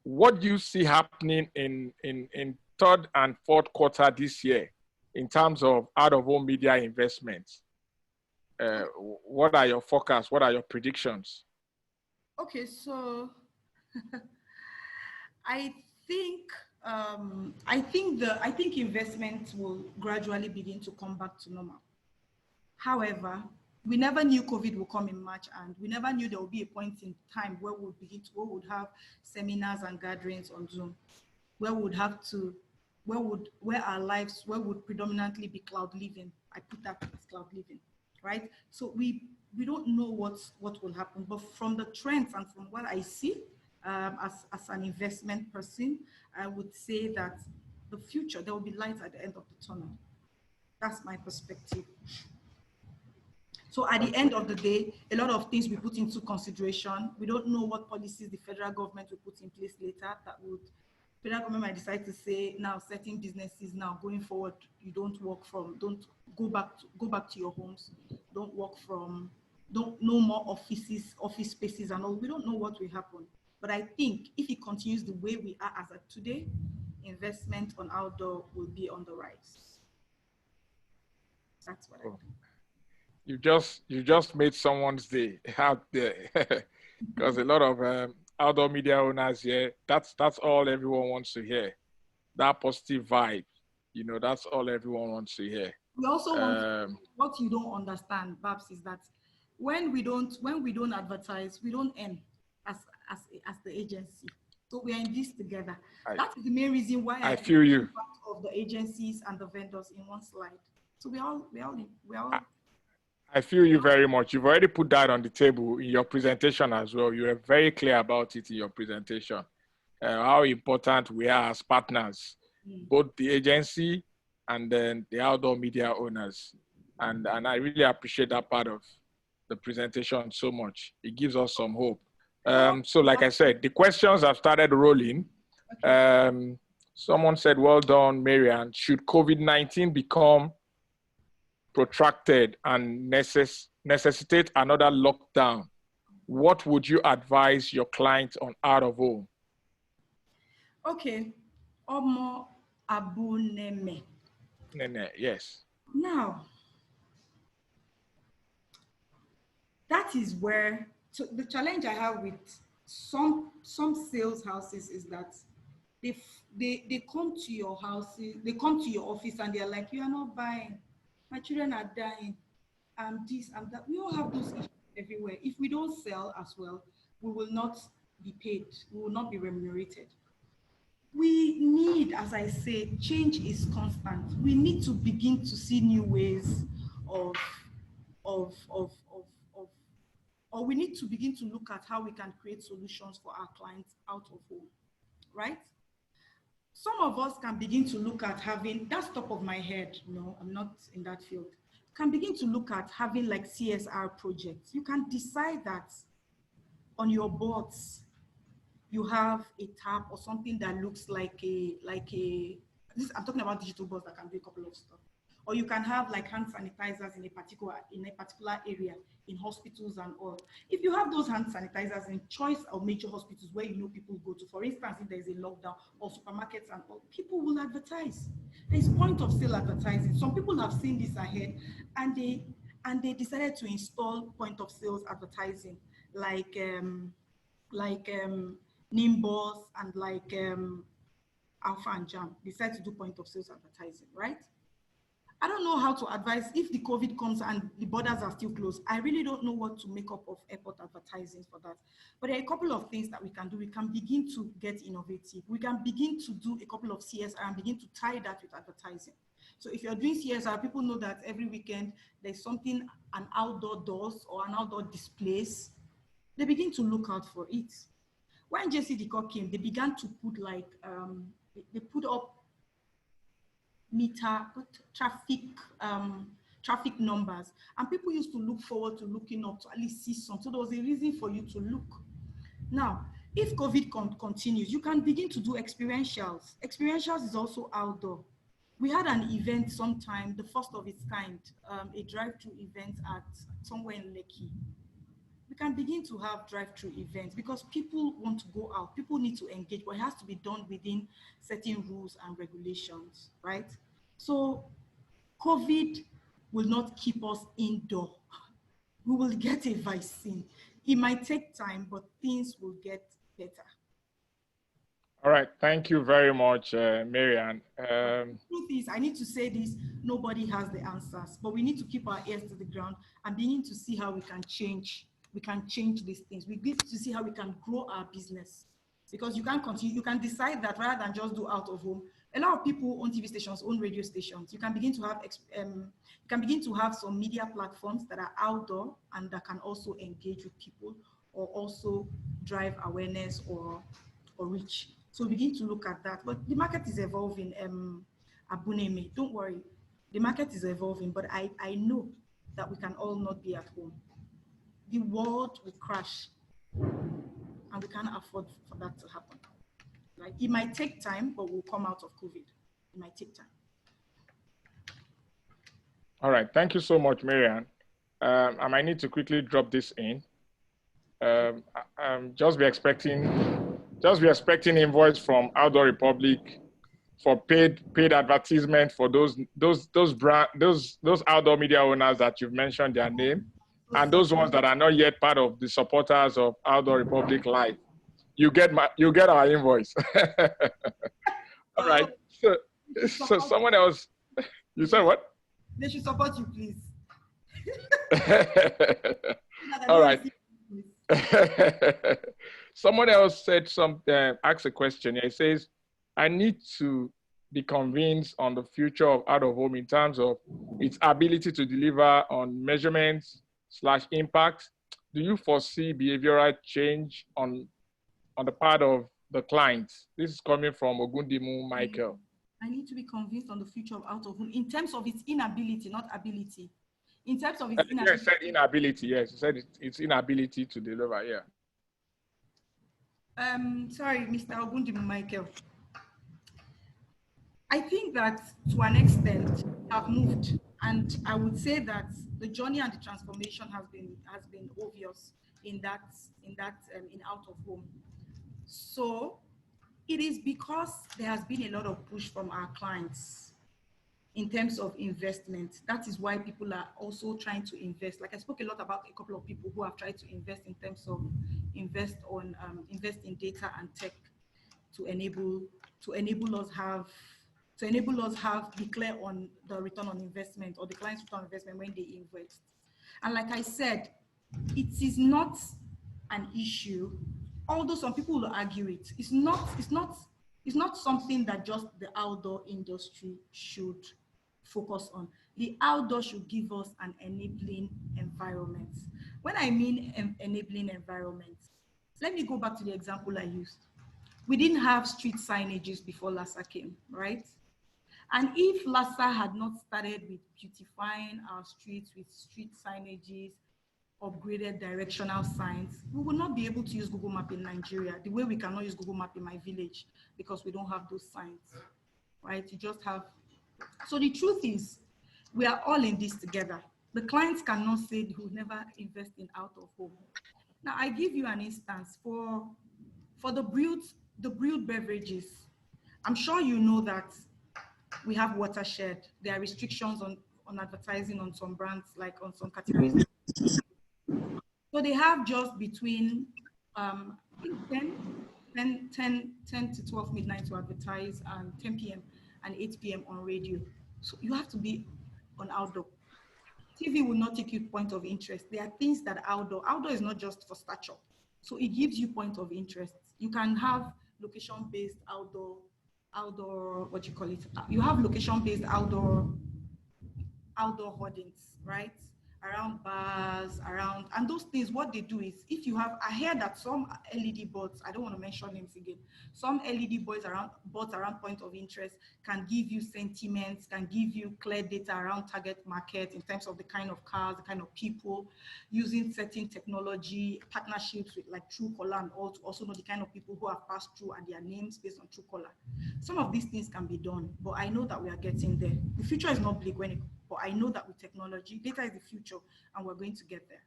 Speaker 2: What do you see happening in third and fourth quarter this year in terms of out-of-home media investments? What are your forecasts? What are your predictions?
Speaker 1: Okay, so I think investment will gradually begin to come back to normal. However, we never knew COVID would come in March, and we never knew there would be a point in time where we would have seminars and gatherings on Zoom, where our lives would predominantly be cloud living. I put that as cloud living, right? So we don't know what will happen, but from the trends and from what I see as an investment person, I would say that the future, there will be light at the end of the tunnel. That's my perspective. So at the end of the day, a lot of things we put into consideration. We don't know what policies the federal government will put in place later federal government might decide to say now certain businesses now going forward, you don't go back to your homes, no more office spaces and all. We don't know what will happen. But I think if it continues the way we are as of today, investment on outdoor will be on the rise. That's what I think.
Speaker 2: You just made someone's day out there, because a lot of outdoor media owners here, that's all everyone wants to hear. That positive vibe, that's all everyone wants to hear.
Speaker 1: We also want what you don't understand, Babs, is that when we don't advertise, we don't earn as the agency. So we are in this together. That is the main reason why
Speaker 2: I feel you.
Speaker 1: Part of the agencies and the vendors in one slide. So we all.
Speaker 2: I feel you very much. You've already put that on the table in your presentation as well. You were very clear about it in your presentation, how important we are as partners, both the agency and then the outdoor media owners. And I really appreciate that part of the presentation so much. It gives us some hope. So like I said, the questions have started rolling. Someone said, well done, Marian. Should COVID-19 become protracted and necessitate another lockdown, what would you advise your clients on out of home?
Speaker 1: Okay. Omo abuneme.
Speaker 2: Yes.
Speaker 1: Now, that is where, so the challenge I have with some sales houses is that they come to your houses, they come to your office and they're like, you are not buying. My children are dying, this and that. We all have those issues everywhere. If we don't sell as well, we will not be paid. We will not be remunerated. We need, as I say, change is constant. We need to begin to see new ways or we need to begin to look at how we can create solutions for our clients out of home, right? Some of us can begin to look at having, that's top of my head, no, I'm not in that field, can begin to look at having like CSR projects. You can decide that on your boards, you have a tab or something that looks like I'm talking about digital boards that can do a couple of stuff. Or you can have like hand sanitizers in a particular area in hospitals and all. If you have those hand sanitizers in choice or major hospitals where people go to, for instance, if there's a lockdown or supermarkets and all, people will advertise. There's point of sale advertising. Some people have seen this ahead and they decided to install point of sales advertising like Nimbus and like Alpha and Jam decide to do point of sales advertising, right? I don't know how to advise if the COVID comes and the borders are still closed. I really don't know what to make up of airport advertising for that. But there are a couple of things that we can do. We can begin to get innovative. We can begin to do a couple of CSR and begin to tie that with advertising. So if you're doing CSR, people know that every weekend there's something, an outdoor doors or an outdoor displays. They begin to look out for it. When JCDecor came, they began to put like, they put up traffic numbers, and people used to look forward to looking up to at least see some. So there was a reason for you to look. Now, if COVID continues, you can begin to do experientials. Experientials is also outdoor. We had an event sometime, the first of its kind, a drive-through event at somewhere in Lekki. We can begin to have drive-through events because people want to go out. People need to engage, but it has to be done within certain rules and regulations, right? So COVID will not keep us indoor. We will get a vaccine. It might take time, but things will get better.
Speaker 2: All right, thank you very much, Marian.
Speaker 1: The truth is, I need to say this, nobody has the answers, but we need to keep our ears to the ground and begin to see how we can change these things. We need to see how we can grow our business, because you can't continue. You can decide that rather than just do out of home. A lot of people own TV stations, own radio stations. You can begin to have some media platforms that are outdoor and that can also engage with people or also drive awareness or reach. So begin to look at that. But the market is evolving. Abuneme, don't worry. The market is evolving, but I know that we can all not be at home. The world will crash, and we can't afford for that to happen. Like, it might take time, but we'll come out of COVID. It might take time.
Speaker 2: All right, thank you so much, Marian. I might need to quickly drop this in. Just be expecting invoice from Outdoor Republic for paid advertisement for those outdoor media owners that you've mentioned their name, and those ones that are not yet part of the supporters of Outdoor Republic Live. You get our invoice. All right. So someone else. You said what?
Speaker 1: They should support you, please.
Speaker 2: All right. Someone else said something, asked a question. He says, I need to be convinced on the future of out of home in terms of its ability to deliver on measurements / impact. Do you foresee behavioral change on the part of the clients? This is coming from Ogundimu Michael.
Speaker 1: I need to be convinced on the future of out of home in terms of its inability, not ability. In terms of its inability.
Speaker 2: Yes, said inability. Yes, you said its inability to deliver. Yeah.
Speaker 1: Sorry, Mr. Ogundimu Michael. I think that to an extent have moved, and I would say that the journey and the transformation has been obvious in out of home. So it is because there has been a lot of push from our clients in terms of investment. That is why people are also trying to invest. Like I spoke a lot about a couple of people who have tried to invest in terms of invest in data and tech to enable us have be clear on the return on investment or the client's return on investment when they invest. And like I said, it is not an issue, although some people will argue it. It's not something that just the outdoor industry should focus on. The outdoor should give us an enabling environment. When I mean enabling environment, let me go back to the example I used. We didn't have street signages before LASA came, right? And if LASA had not started with beautifying our streets with street signages, upgraded directional signs, we would not be able to use Google Map in Nigeria the way we cannot use Google Map in my village because we don't have those signs, right? You just have. So the truth is, we are all in this together. The clients cannot say they will never invest in out of home. Now, I give you an instance for the brewed beverages. I'm sure you know that we have watershed. There are restrictions on advertising on some brands, like on some categories. So they have just between 10 10 to 12 midnight to advertise, and 10 p.m. and 8 p.m. on radio. So you have to be on outdoor. TV will not take you point of interest. There are things that outdoor is not just for stature. So it gives you point of interest. You can have location-based outdoor, what you call it? You have location-based outdoor hoardings, right? Around bars, and those things, what they do is, if you have, I hear that some LED boards, I don't want to mention names again, some LED boards around point of interest can give you sentiments, can give you clear data around target market in terms of the kind of cars, the kind of people, using certain technology, partnerships with like Truecaller, and also know the kind of people who have passed through and their names based on Truecaller. Some of these things can be done, but I know that we are getting there. The future is not bleak but I know that with technology, data is the future, and we're going to get there.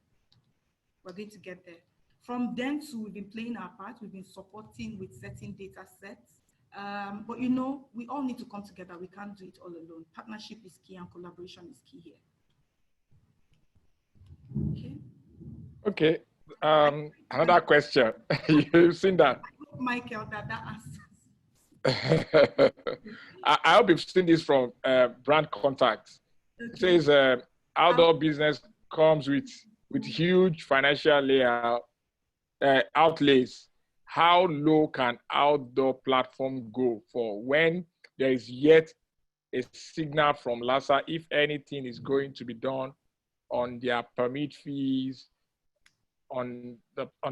Speaker 1: We're going to get there. From Dentsu, we've been playing our part. We've been supporting with certain data sets. But you know, we all need to come together. We can't do it all alone. Partnership is key, and collaboration is key here. Okay.
Speaker 2: Okay. Another question. You've seen that.
Speaker 1: I hope, Michael, that answers.
Speaker 2: I hope you've seen this from Brand Contacts. It says outdoor business comes with huge financial outlays. How low can outdoor platform go for when there is yet a signal from LASA if anything is going to be done on their permit fees on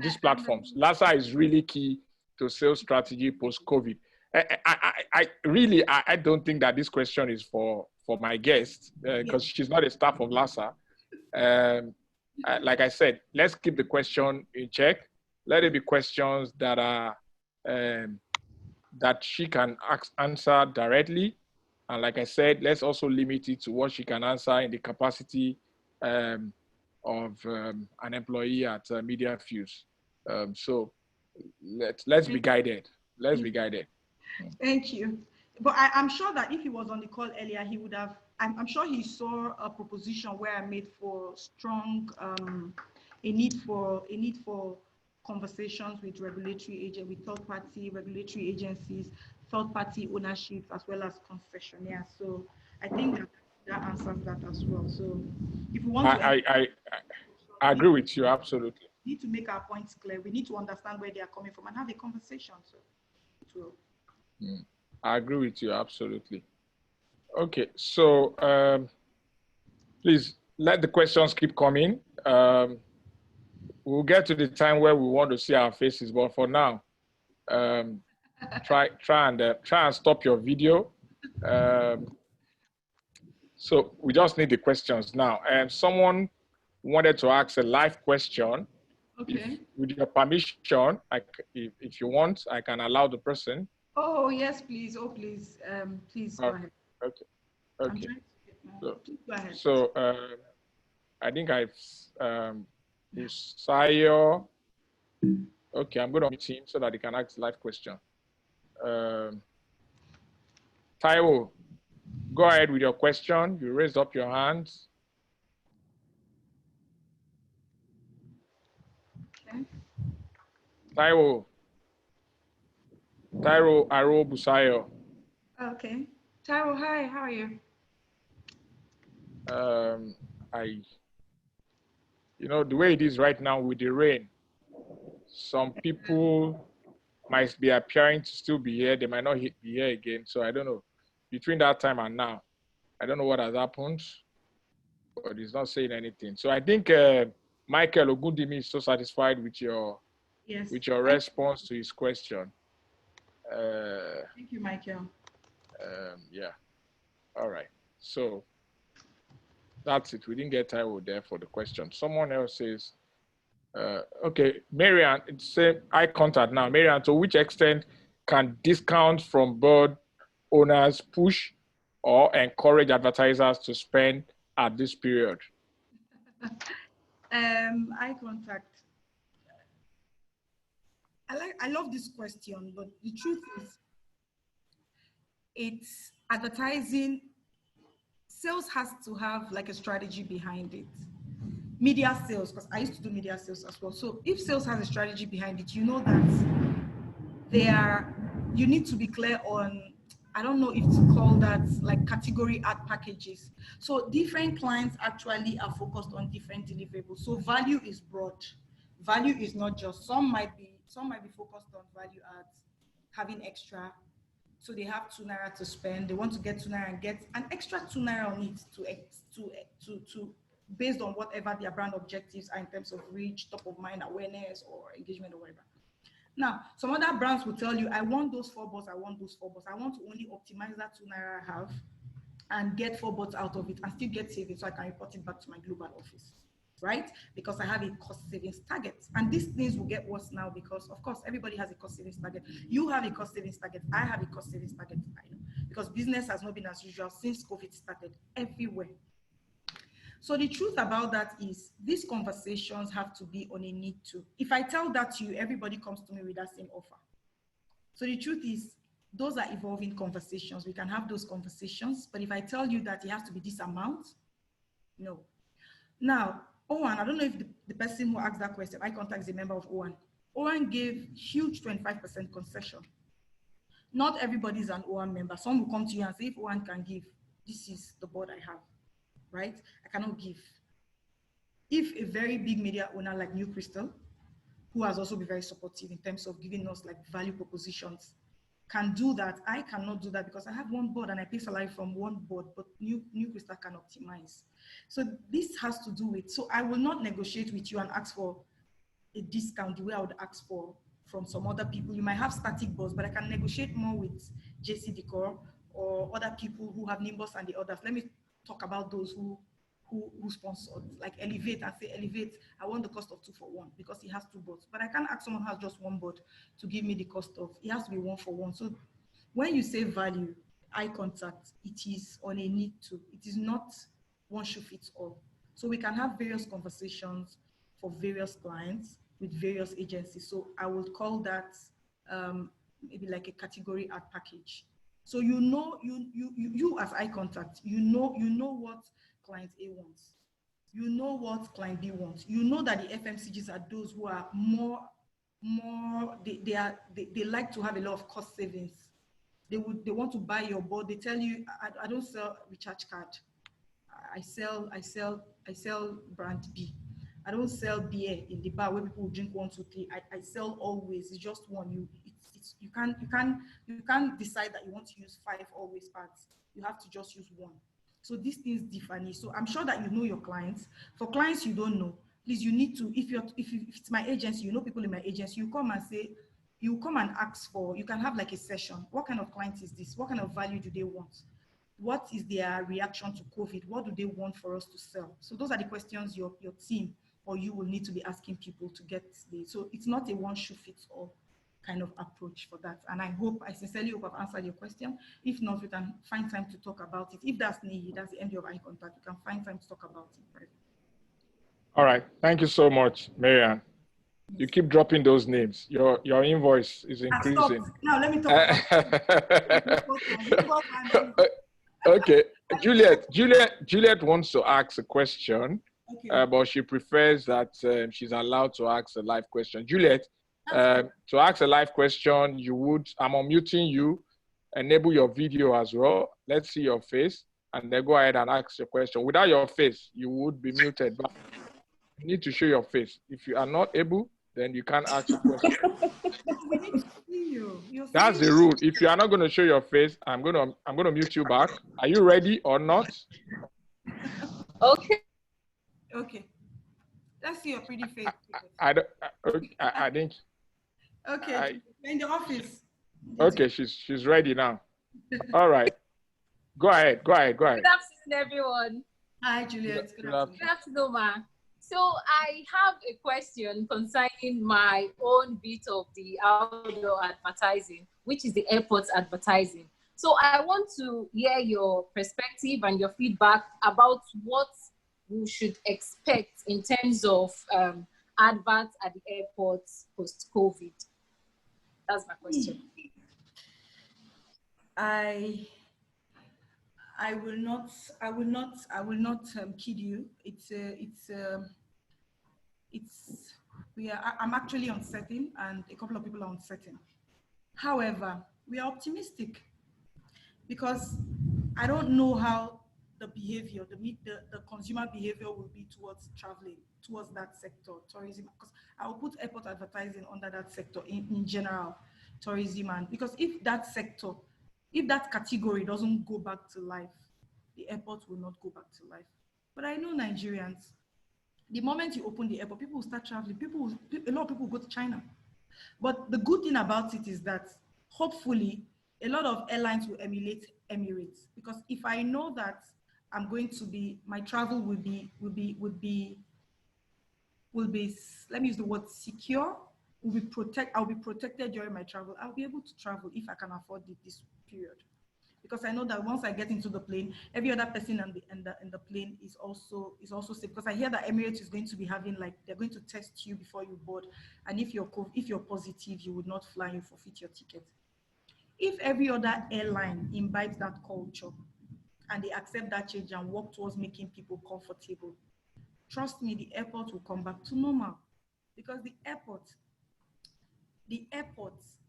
Speaker 2: these platforms? LASA is really key to sales strategy post-COVID. I really don't think that this question is for my guest because she's not a staff of LASA. Like I said, let's keep the question in check. Let it be questions that are that she can answer directly. And like I said, let's also limit it to what she can answer in the capacity of an employee at MediaFuse. So let's be guided. Let's be guided.
Speaker 1: Thank you. But I'm sure that if he was on the call earlier, he would have, I'm sure he saw a proposition where I made for strong, a need for conversations with regulatory agents, with third-party regulatory agencies, third-party ownership, as well as concessionaires. So I think that answers that as well. So if we want
Speaker 2: I agree with you, absolutely.
Speaker 1: We need to make our points clear. We need to understand where they are coming from and have a conversation. So it will.
Speaker 2: I agree with you, absolutely. Okay, so please let the questions keep coming. We'll get to the time where we want to see our faces, but for now, try and stop your video. So we just need the questions now. And someone wanted to ask a live question.
Speaker 1: Okay.
Speaker 2: With your permission, if you want, I can allow the person.
Speaker 1: Oh, yes, please. Oh, please. Please go ahead.
Speaker 2: Okay. Okay.
Speaker 1: Go ahead.
Speaker 2: So I think I've Busayo. Okay, I'm going to meet him so that he can ask live question. Taiwo, go ahead with your question. You raised up your hands.
Speaker 1: Okay.
Speaker 2: Taiwo Aro Busayo.
Speaker 1: Okay. Taiwo, hi, how are you?
Speaker 2: The way it is right now with the rain, some people might be appearing to still be here. They might not be here again. So I don't know. Between that time and now, I don't know what has happened, but he's not saying anything. So I think Michael Ogundimi is so satisfied with your response to his question.
Speaker 1: Thank you, Michael.
Speaker 2: Yeah. All right. So that's it. We didn't get Taiwo there for the question. Someone else says, okay, Marian, it's eye contact now. Marian, to which extent can discounts from bird owners push or encourage advertisers to spend at this period?
Speaker 1: Eye contact. I love this question, but the truth is, it's advertising. Sales has to have like a strategy behind it. Media sales, because I used to do media sales as well. So if sales has a strategy behind it, you know that you need to be clear on, I don't know if to call that like category ad packages. So different clients actually are focused on different deliverables. So value is broad. Value is not just, some might be focused on value ads, having extra. So they have 2 naira to spend. They want to get 2 naira and get an extra 2 naira on it to based on whatever their brand objectives are in terms of reach, top of mind awareness, or engagement, or whatever. Now, some other brands will tell you, I want those 4 bots, I want those 4 bots. I want to only optimize that 2 naira I have and get 4 bots out of it and still get savings so I can report it back to my global office, right? Because I have a cost savings target. And these things will get worse now because, of course, everybody has a cost savings target. You have a cost savings target. I have a cost savings target, I know, because business has not been as usual since COVID started everywhere. So the truth about that is these conversations have to be on a need to. If I tell that to you, everybody comes to me with that same offer. So the truth is those are evolving conversations. We can have those conversations, but if I tell you that it has to be this amount, no. Now, Owen, I don't know if the person who asked that question, eye contact is a member of Owen. Owen gave huge 25% concession. Not everybody is an Owen member. Some will come to you and say, if Owen can give, this is the board I have. Right? I cannot give. If a very big media owner like New Crystal, who has also been very supportive in terms of giving us like value propositions, can do that, I cannot do that because I have one board and I pay salary from one board, but New Crystal can optimize. So this has to do with, so I will not negotiate with you and ask for a discount the way I would ask for from some other people. You might have static boards, but I can negotiate more with JC Decor or other people who have Nimbus and the others. Let me talk about those who sponsored, like Elevate, and say, Elevate, I want the cost of 2 for 1 because he has 2 boards. But I can't ask someone who has just 1 board to give me the cost of, it has to be 1 for 1. So when you say value, eye contact, it is on a need to. It is not one shoe fits all. So we can have various conversations for various clients with various agencies. So I would call that maybe like a category ad package. So you as eye contact, you know what client A wants. You know what client B wants. You know that the FMCGs are those who are more they like to have a lot of cost savings. They want to buy your board. They tell you, I don't sell recharge card. I sell brand B. I don't sell beer in the bar where people drink 1, 2, 3. I sell always. It's just one. You can't decide that you want to use 5 always parts. You have to just use 1. So these things differ. So I'm sure that you know your clients. For clients you don't know, please, you need to, if it's my agency, you know people in my agency, you come and say, you come and ask for, you can have like a session. What kind of client is this? What kind of value do they want? What is their reaction to COVID? What do they want for us to sell? So those are the questions your team or you will need to be asking people to get the, so it's not a one shoe fits all kind of approach for that. And I sincerely hope I've answered your question. If not, we can find time to talk about it. If that's needed, that's the end of eye contact, we can find time to talk about it. Right?
Speaker 2: All right. Thank you so much, Marian. Yes. You keep dropping those names. Your invoice is increasing.
Speaker 1: Now let me talk about
Speaker 2: Okay. Juliet wants to ask a question, okay. But she prefers that she's allowed to ask a live question. Juliet, to ask a live question, I'm unmuting you, enable your video as well. Let's see your face, and then go ahead and ask your question. Without your face, you would be muted, but you need to show your face. If you are not able, then you can't ask a question. That's the rule. If you are not going to show your face, I'm going to mute you back. Are you ready or not?
Speaker 1: Okay. Let's see your pretty face.
Speaker 2: I think.
Speaker 1: Okay, in the office.
Speaker 2: Okay, she's ready now. All right. Go ahead.
Speaker 3: Good afternoon, everyone.
Speaker 1: Hi, Juliet.
Speaker 3: Good afternoon, ma. So I have a question concerning my own bit of the outdoor advertising, which is the airport advertising. So I want to hear your perspective and your feedback about what we should expect in terms of adverts at the airports post-COVID. That's my question.
Speaker 1: I will not kid you. I'm actually uncertain, and a couple of people are uncertain. However, we are optimistic because I don't know how the behavior, the consumer behavior will be towards traveling, towards that sector, tourism, because I will put airport advertising under that sector in general, tourism. And because if that sector, if that category doesn't go back to life, the airport will not go back to life. But I know Nigerians, the moment you open the airport, people will start traveling. A lot of people go to China. But the good thing about it is that hopefully a lot of airlines will emulate Emirates, because if I know that I'm going to be, my travel will be, let me use the word secure, I'll be protected during my travel. I'll be able to travel if I can afford it this period. Because I know that once I get into the plane, every other person in the plane is also safe. Because I hear that Emirates is going to be having, like, they're going to test you before you board, and if you're positive, you would not fly, you forfeit your ticket. If every other airline imbibes that culture and they accept that change and work towards making people comfortable, trust me, the airport will come back to normal. Because the airport,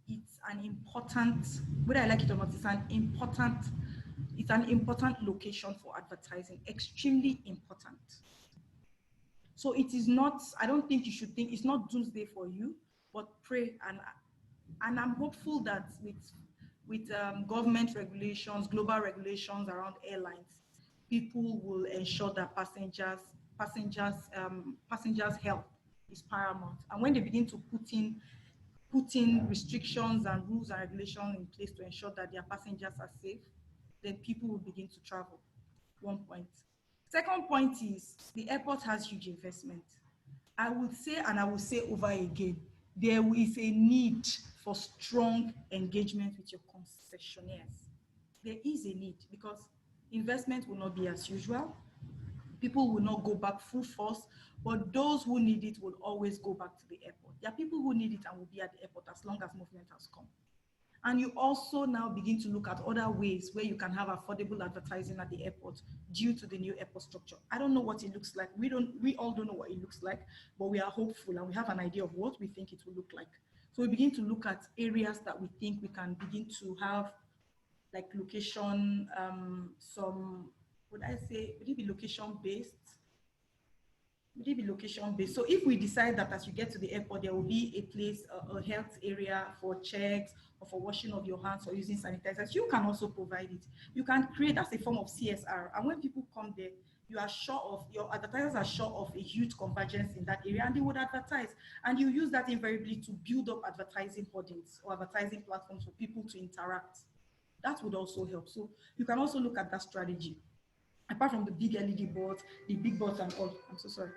Speaker 1: it's an important, whether I like it or not, it's an important location for advertising, extremely important. So it is not, I don't think you should think, it's not doomsday for you, but pray. And I'm hopeful that with government regulations, global regulations around airlines, people will ensure that passengers' health is paramount. And when they begin to put in restrictions and rules and regulations in place to ensure that their passengers are safe, then people will begin to travel. One point. Second point is the airport has huge investment. I would say, and I will say over again, there is a need for strong engagement with your concessionaires. There is a need, because investment will not be as usual. People will not go back full force, but those who need it will always go back to the airport. There are people who need it and will be at the airport as long as movement has come. And you also now begin to look at other ways where you can have affordable advertising at the airport due to the new airport structure. I don't know what it looks like. We all don't know what it looks like, but we are hopeful and we have an idea of what we think it will look like. So we begin to look at areas that we think we can begin to have, like location, would it be location based? Would it be location based? So if we decide that as you get to the airport, there will be a place, a health area for checks or for washing of your hands or using sanitizers, you can also provide it. You can create as a form of CSR. And when people come there, your advertisers are sure of a huge convergence in that area, and they would advertise. And you use that invariably to build up advertising hoardings or advertising platforms for people to interact. That would also help. So you can also look at that strategy. Apart from the big LED boards, the big boards and all, I'm so sorry.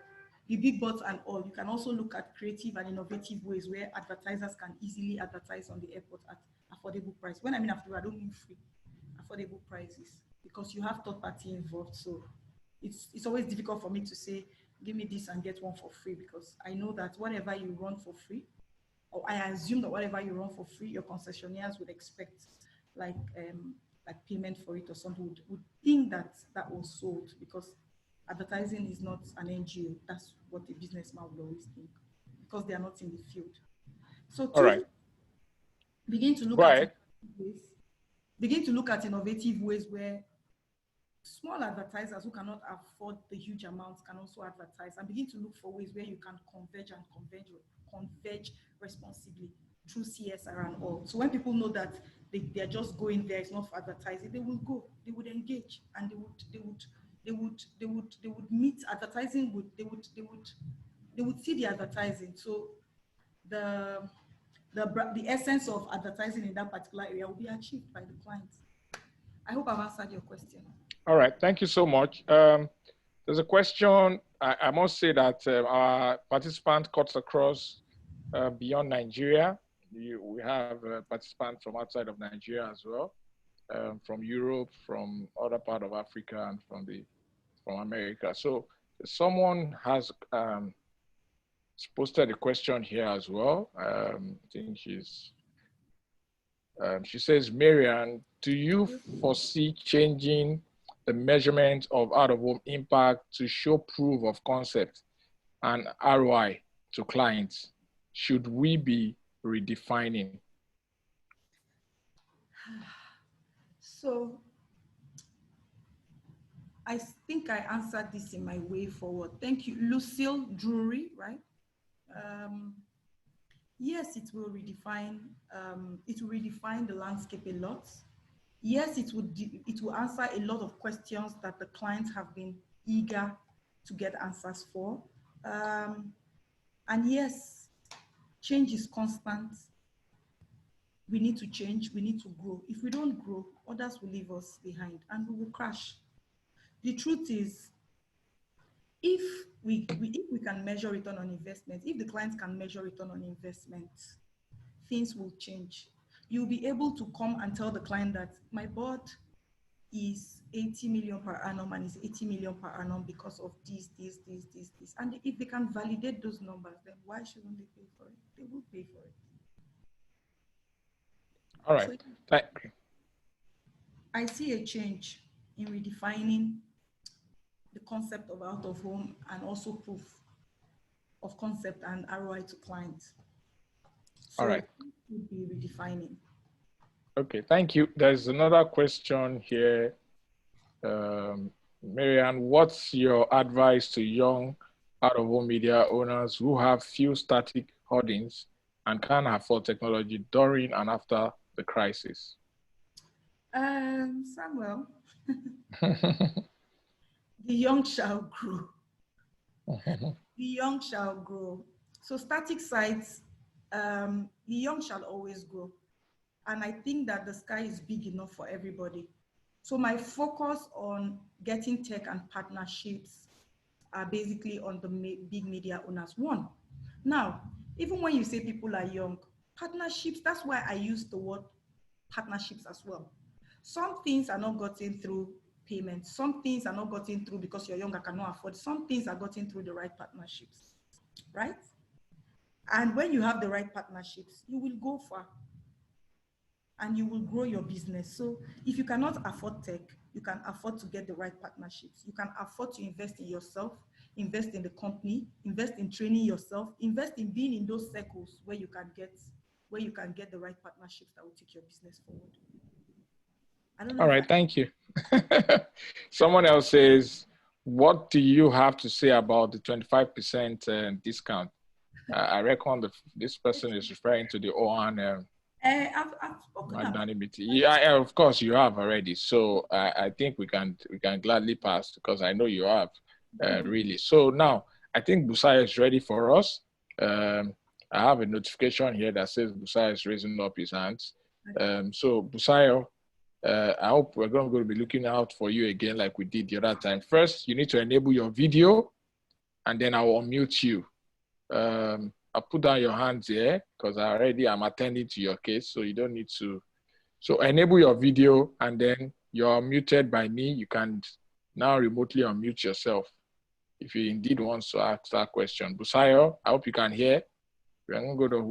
Speaker 1: The big boards and all, you can also look at creative and innovative ways where advertisers can easily advertise on the airport at affordable price. When I mean affordable, I don't mean free. Affordable prices, because you have third party involved. So it's always difficult for me to say, give me this and get one for free, because I know that whatever you run for free, or I assume that whatever you run for free, your concessionaires would expect like payment for it, or something, would think that was sold, because advertising is not an NGO. That's what a businessman would always think, because they are not in the field. So begin to look at innovative ways where small advertisers who cannot afford the huge amounts can also advertise, and begin to look for ways where you can converge responsibly through CSR and all. So when people know that they're just going there, it's not for advertising, they will go, they would engage, and they would meet advertising, they would see the advertising. So the essence of advertising in that particular area will be achieved by the clients. I hope I've answered your question.
Speaker 2: All right, thank you so much. There's a question. I must say that our participant cuts across beyond Nigeria. We have participants from outside of Nigeria as well, from Europe, from other part of Africa, and from America. So someone has posted a question here as well. I think she says, Marian, do you foresee changing the measurement of out-of-home impact to show proof of concept and ROI to clients? Should we be redefining?
Speaker 1: So I think I answered this in my way forward. Thank you. Lucille Drury, right? Yes, it will redefine the landscape a lot. Yes, it will answer a lot of questions that the clients have been eager to get answers for. And yes, change is constant. We need to change, we need to grow. If we don't grow, others will leave us behind and we will crash. The truth is, if we can measure return on investment, if the clients can measure return on investment, things will change. You'll be able to come and tell the client that my board is 80 million per annum and is 80 million per annum because of this. And if they can validate those numbers, then why shouldn't they pay for it? They will pay for it.
Speaker 2: All right. So, thank you.
Speaker 1: I see a change in redefining the concept of out of home and also proof of concept and ROI to clients. So
Speaker 2: all right.
Speaker 1: We'll be redefining.
Speaker 2: Okay, thank you. There's another question here. Marian, what's your advice to young out-of-home media owners who have few static holdings and can't afford technology during and after the crisis?
Speaker 1: Samuel, the young shall grow. The young shall grow. So static sites, the young shall always grow. And I think that the sky is big enough for everybody. So my focus on getting tech and partnerships are basically on the big media owners. One, now, even when you say people are young, partnerships, that's why I use the word partnerships as well. Some things are not gotten through payments. Some things are not gotten through because you're younger, cannot afford. Some things are gotten through the right partnerships, right? And when you have the right partnerships, you will go far and you will grow your business. So if you cannot afford tech, you can afford to get the right partnerships. You can afford to invest in yourself, invest in the company, invest in training yourself, invest in being in those circles where you can get the right partnerships that will take your business forward.
Speaker 2: All right, thank you. Someone else says, what do you have to say about the 25% discount? I reckon this person is referring to the OAN
Speaker 1: I've spoken
Speaker 2: magnanimity. Yeah, of course you have already. So I think we can gladly pass because I know you have really. So now I think Busayo is ready for us. I have a notification here that says Busayo is raising up his hands. So Busayo, I hope we're going to be looking out for you again like we did the other time. First, you need to enable your video and then I'll unmute you. I'll put down your hands here because I'm attending to your case, so you don't need to. So enable your video and then you're muted by me. You can now remotely unmute yourself if you indeed want to ask that question. Busayo, I hope you can hear. We're going to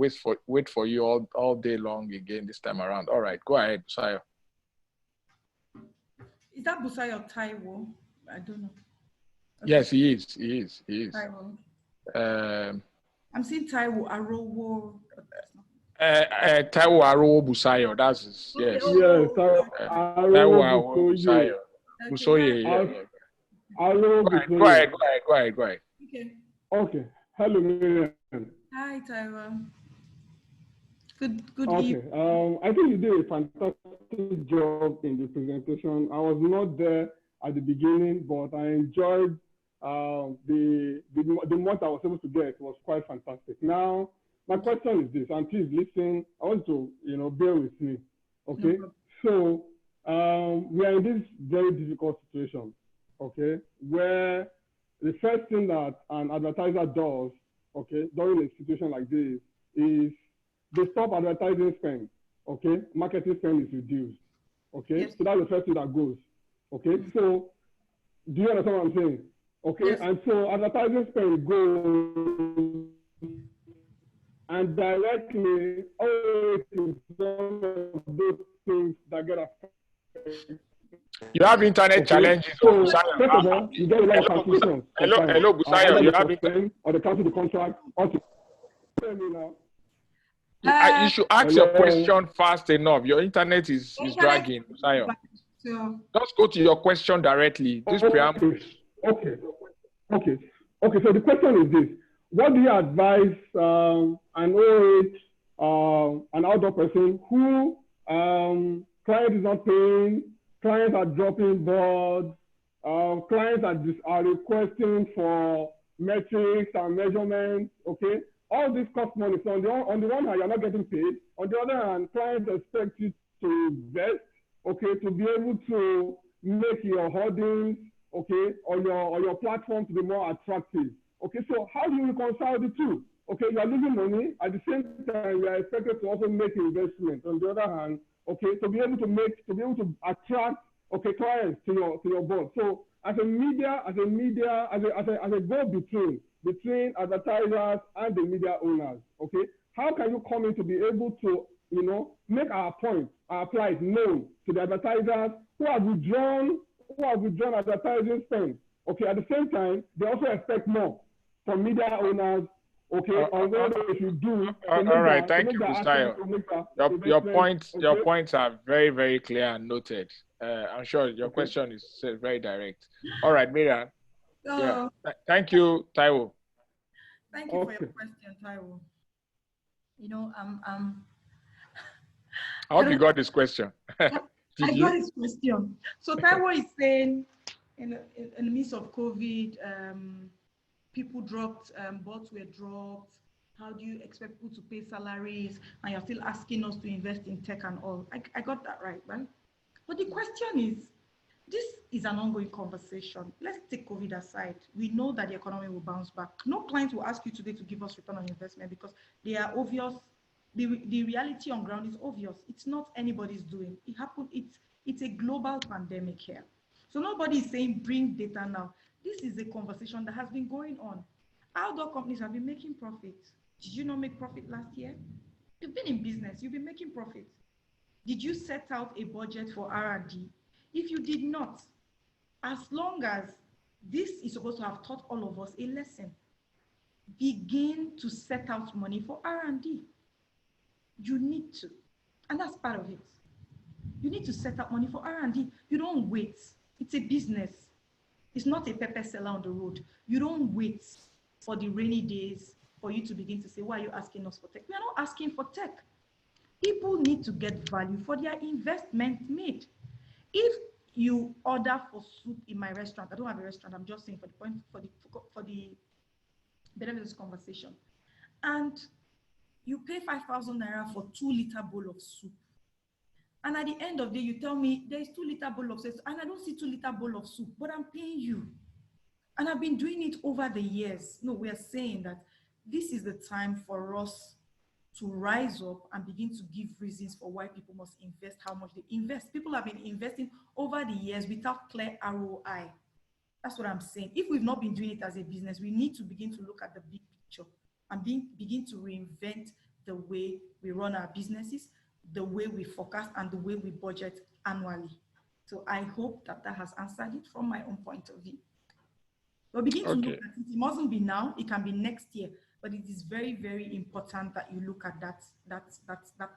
Speaker 2: wait for you all day long again this time around. All right, go ahead, Busayo.
Speaker 1: Is that Busayo Taiwo? I don't know.
Speaker 2: Okay. Yes, he is.
Speaker 1: Taiwo. I'm seeing Taiwo Arowo.
Speaker 2: Taiwo Arowo Busayo, that's his, yes.
Speaker 4: Yes,
Speaker 2: Taiwo Busayo. Busoye, Go ahead.
Speaker 4: Okay. Hello, Marian.
Speaker 1: Hi, Taiwo. Good
Speaker 4: okay.
Speaker 1: evening.
Speaker 4: I think you did a fantastic job in the presentation. I was not there at the beginning, but I enjoyed the month I was able to get was quite fantastic. Now, my question is this, and please listen. I want to, bear with me. Okay. So we are in this very difficult situation. Okay, where the first thing that an advertiser does, okay, during a situation like this is they stop advertising spend. Okay, marketing spend is reduced. Okay, yes. So that's the first thing that goes. Okay, so do you understand what I'm saying? Okay, yes. And so advertising spend goes, and directly, it's one of those things that get affected.
Speaker 2: You have internet challenges.
Speaker 4: So, first of all, you get a lot of calculations.
Speaker 2: Hello, Busayo. You have
Speaker 4: or they cancel the contract. Okay. Tell me now.
Speaker 2: You should ask your question fast enough. Your internet is dragging.
Speaker 1: So,
Speaker 2: just go to your question directly. This preamble.
Speaker 4: Okay. So the question is this: what do you advise an OH, an outdoor person who client is not paying, clients are dropping boards, clients are requesting for metrics and measurements? Okay, all this costs money. So on the one hand, you're not getting paid. On the other hand, clients expect you to invest, okay, to be able to make your holdings, okay, or your platform to be more attractive. Okay, so how do you reconcile the two? Okay, you are losing money. At the same time, you are expected to also make investments. On the other hand, okay, to be able to attract, okay, clients to your board. So as a go-between between advertisers and the media owners, okay, how can you come in to be able to, make our point, our plight known to the advertisers who have withdrawn advertising spend? Okay, at the same time, they also expect more from media owners. Okay, on what they should do.
Speaker 2: All right, thank you, Mr. Your points are very, very clear and noted. I'm sure your question is very direct. All right, Marian. Yeah. Thank you, Taiwo.
Speaker 1: Thank you for your question, Taiwo.
Speaker 2: I hope you got this question.
Speaker 1: I got this question. So Taiwo is saying, in the midst of COVID, people dropped, bots were dropped. How do you expect people to pay salaries? And you're still asking us to invest in tech and all. I got that right? But the question is, this is an ongoing conversation. Let's take COVID aside. We know that the economy will bounce back. No client will ask you today to give us return on investment because they are obvious. The reality on ground is obvious. It's not anybody's doing. It happened. It's a global pandemic here. So nobody is saying bring data now. This is a conversation that has been going on. Outdoor companies have been making profits. Did you not make profit last year? You've been in business. You've been making profit. Did you set out a budget for R&D? If you did not, as long as this is supposed to have taught all of us a lesson, begin to set out money for R&D. You need to, and that's part of it. You need to set out money for R&D. You don't wait. It's a business. It's not a pepper seller on the road. You don't wait for the rainy days for you to begin to say, why are you asking us for tech? We are not asking for tech. People need to get value for their investment made. If you order for soup in my restaurant, I don't have a restaurant, I'm just saying for the benefit of this conversation, and you pay 5,000 naira for 2-liter bowl of soup, and at the end of the day, you tell me there's 2-liter bowl of soup, and I don't see 2-liter bowl of soup, but I'm paying you. And I've been doing it over the years. No, we are saying that this is the time for us to rise up and begin to give reasons for why people must invest, how much they invest. People have been investing over the years without clear ROI. That's what I'm saying. If we've not been doing it as a business, we need to begin to look at the big picture and begin to reinvent the way we run our businesses, the way we forecast, and the way we budget annually. So I hope that has answered it from my own point of view. But begin to look at it. It mustn't be now, it can be next year. But it is very, very important that you look at that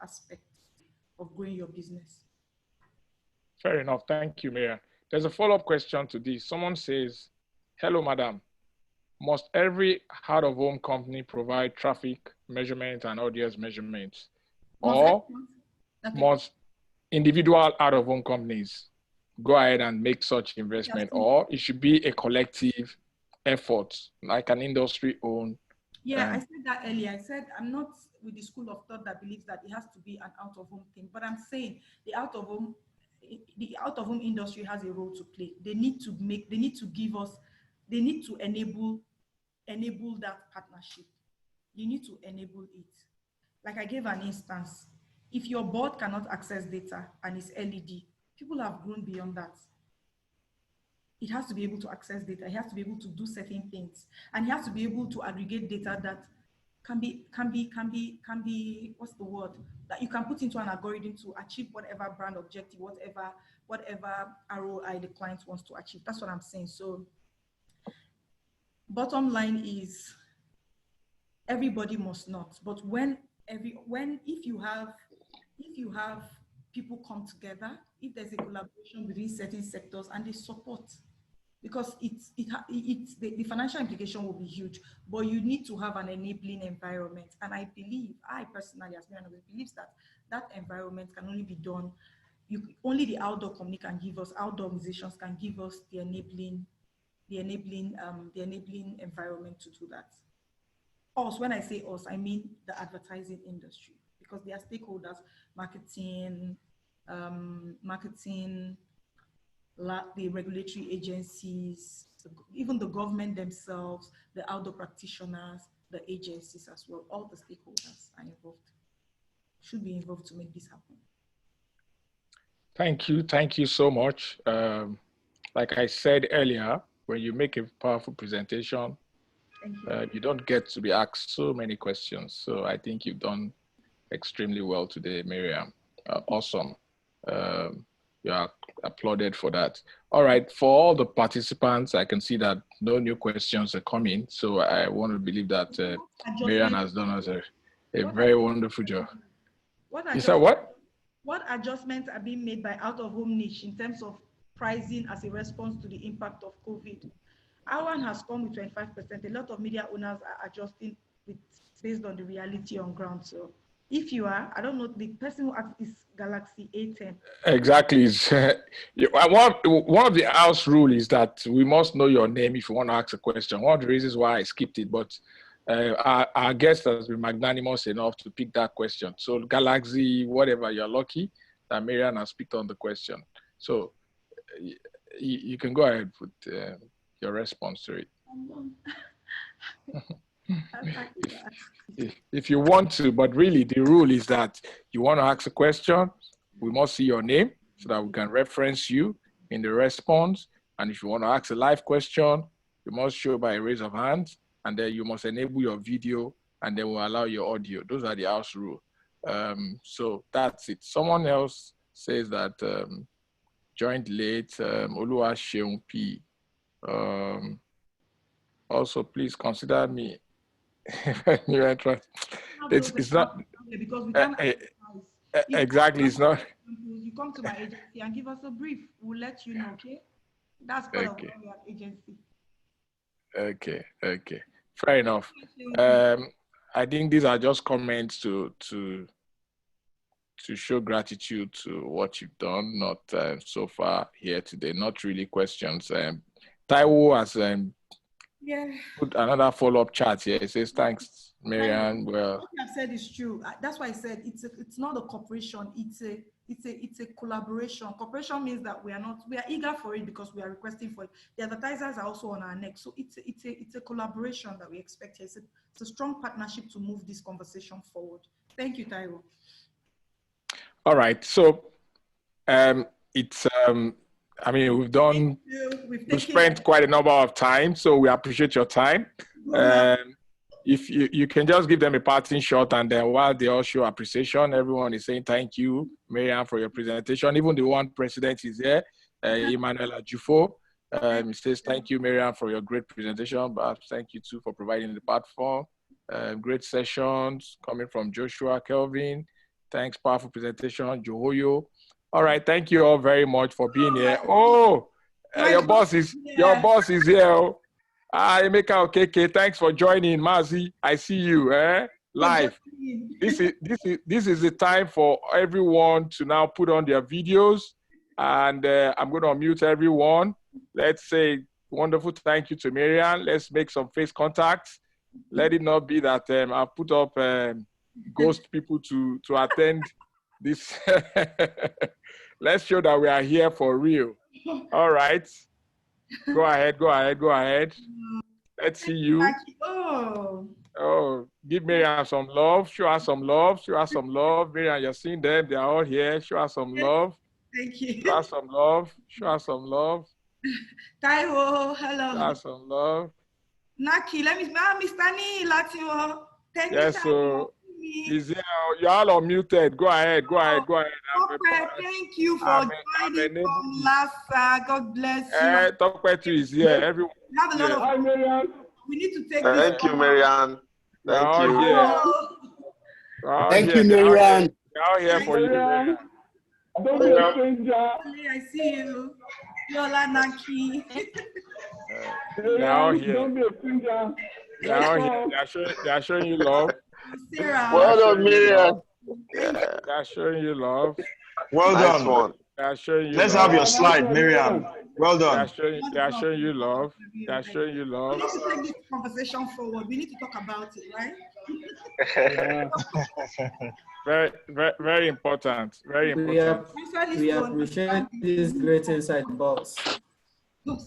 Speaker 1: aspect of growing your business.
Speaker 2: Fair enough. Thank you, Marian. There's a follow-up question to this. Someone says, hello, madam. Must every out-of-home company provide traffic measurement and audience measurements? Or must individual out-of-home companies go ahead and make such investment? Or it should be a collective effort, like an industry-owned?
Speaker 1: Yeah, I said that earlier. I said I'm not with the school of thought that believes that it has to be an out-of-home thing, but I'm saying the out-of-home industry has a role to play. They need to enable that partnership. You need to enable it. Like I gave an instance. If your board cannot access data and it's LED, people have grown beyond that. It has to be able to access data. It has to be able to do certain things, and it has to be able to aggregate data that can be what's the word, that you can put into an algorithm to achieve whatever brand objective, whatever ROI the client wants to achieve. That's what I'm saying. So bottom line is everybody must not, but when if you have people come together, if there's a collaboration within certain sectors and they support, because the financial implication will be huge, but you need to have an enabling environment. And I personally, as Marian believes that environment can only be done. Only the outdoor company can give us, outdoor organizations can give us the enabling environment to do that. Us, when I say us, I mean the advertising industry, because they are stakeholders, marketing, the regulatory agencies, even the government themselves, the outdoor practitioners, the agencies as well. All the stakeholders are involved, should be involved to make this happen.
Speaker 2: Thank you so much. Like I said earlier, when you make a powerful presentation, you don't get to be asked so many questions. So I think you've done extremely well today, Marian. Awesome. You are applauded for that. All right, for all the participants, I can see that no new questions are coming. So I want to believe that Marian has done us a very wonderful job. You said what?
Speaker 1: What adjustments are being made by out-of-home niche in terms of pricing as a response to the impact of COVID? Our one has come with 25%. A lot of media owners are adjusting based on the reality on ground. So if you are, I don't know, the person who asked is Galaxy A10.
Speaker 2: Exactly. One of the house rule is that we must know your name if you want to ask a question. One of the reasons why I skipped it, but our guest has been magnanimous enough to pick that question. So Galaxy, whatever, you're lucky that Marian has picked on the question. So you can go ahead with your response to it. If you want to, but really the rule is that you want to ask a question, we must see your name so that we can reference you in the response. And if you want to ask a live question, you must show by a raise of hands, and then you must enable your video, and then we'll allow your audio. Those are the house rules. So that's it. Someone else says that joined late, Oluwa Sheung P. Also, please consider me. New entrant. It's not
Speaker 1: because we can't
Speaker 2: exactly. It's not.
Speaker 1: You come to my agency and give us a brief. We'll let you know. Okay, that's part of our agency.
Speaker 2: Okay. Fair enough. I think these are just comments to show gratitude to what you've done. Not so far here today. Not really questions. Taiwo has put another follow-up chat here. It says, thanks, Marian. Well,
Speaker 1: what you have said is true. That's why I said it's not a cooperation. It's a collaboration. Cooperation means that we are eager for it because we are requesting for it. The advertisers are also on our neck. So it's a collaboration that we expect here. It's a strong partnership to move this conversation forward. Thank you, Taiwo.
Speaker 2: All right. So I mean, we've spent quite a number of time, so we appreciate your time. If you can just give them a parting shot, and then while they all show appreciation, everyone is saying thank you, Marian, for your presentation. Even the one president is here, Emmanuel Ajufo. He says thank you, Marian, for your great presentation. But thank you too for providing the platform. Great sessions coming from Joshua, Kelvin. Thanks, powerful presentation, Johoyo. All right, thank you all very much for being here. Oh, your boss is here. Emeka Okeke, thanks for joining, Mazi. I see you, live. This is the time for everyone to now put on their videos, and I'm going to unmute everyone. Let's say wonderful thank you to Marian. Let's make some face contacts. Let it not be that I've put up ghost people to attend this. Let's show that we are here for real. All right. Go ahead. Let's see you. Oh, give Marian some love. Show her some love. Marian, you're seeing them. They are all here. Show her some love.
Speaker 1: Thank you.
Speaker 2: Show her some love.
Speaker 1: Taiwo, hello.
Speaker 2: Show her some love.
Speaker 1: Naki, let me Mr. Ni Latio. Thank you.
Speaker 2: Yes, so is here. You're all unmuted. Go ahead.
Speaker 1: Okay, thank you for joining from Lassa. God bless you.
Speaker 2: Tokwetu is here. Everyone.
Speaker 1: We have a lot of.
Speaker 4: Hi, Marian.
Speaker 1: We need to take.
Speaker 5: Thank you, Marian. Thank you. Thank you, Marian.
Speaker 2: We're all here for you, Marian.
Speaker 4: Don't be a stranger.
Speaker 1: I see you. Yola Naki.
Speaker 2: They're all here.
Speaker 4: Don't be a stranger.
Speaker 2: They're all here. They're showing you love.
Speaker 1: Sarah.
Speaker 6: Well done, Marian.
Speaker 2: They're showing you love.
Speaker 6: Well
Speaker 7: Nice
Speaker 6: done.
Speaker 7: one.
Speaker 2: They're showing you
Speaker 6: Let's
Speaker 2: love.
Speaker 6: have your slide, Marian. Well done.
Speaker 2: They're showing you love. They're showing you love.
Speaker 1: We need to take this conversation forward. We need to talk about it, right?
Speaker 2: Very, very, very important. Very important.
Speaker 8: We appreciate this great insight, Babs.
Speaker 1: Thank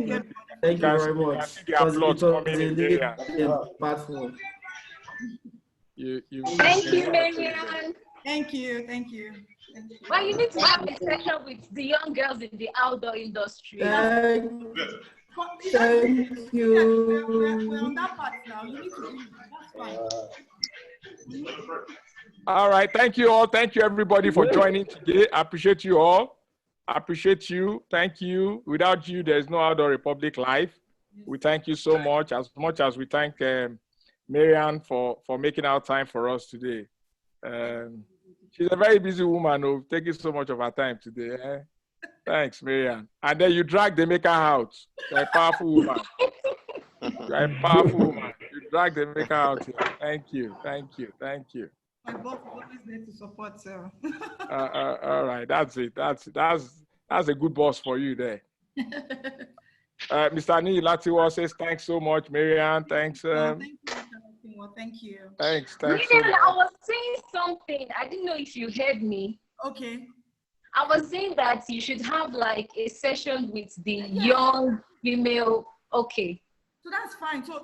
Speaker 1: you.
Speaker 8: Thank you very much. Because it was indeed impactful.
Speaker 3: Thank you, Marian.
Speaker 1: Thank you. Thank you.
Speaker 3: Well, you need to have a session with the young girls in the outdoor industry.
Speaker 8: Thank you.
Speaker 1: We're on that part now. You need to do it. That's fine.
Speaker 2: All right. Thank you all. Thank you, everybody, for joining today. I appreciate you all. I appreciate you. Thank you. Without you, there's no Outdoor Republic Live. We thank you so much as we thank Marian for making our time for us today. She's a very busy woman who's taking so much of her time today. Eh? Thanks, Marian. And then you drag the maker out. You're a powerful woman. You're a powerful woman. You drag the maker out here. Thank you. Thank you. Thank you.
Speaker 1: My boss is always there to support, sir.
Speaker 2: All right. That's it. That's a good boss for you there. Mr. Ni Latiwa says thanks so much, Marian. Thanks.
Speaker 1: Thank you.
Speaker 2: Thanks.
Speaker 3: Marian,
Speaker 2: So much.
Speaker 3: I was saying something. I didn't know if you heard me.
Speaker 1: Okay.
Speaker 3: I was saying that you should have like a session with the young female. Okay.
Speaker 1: So that's fine. So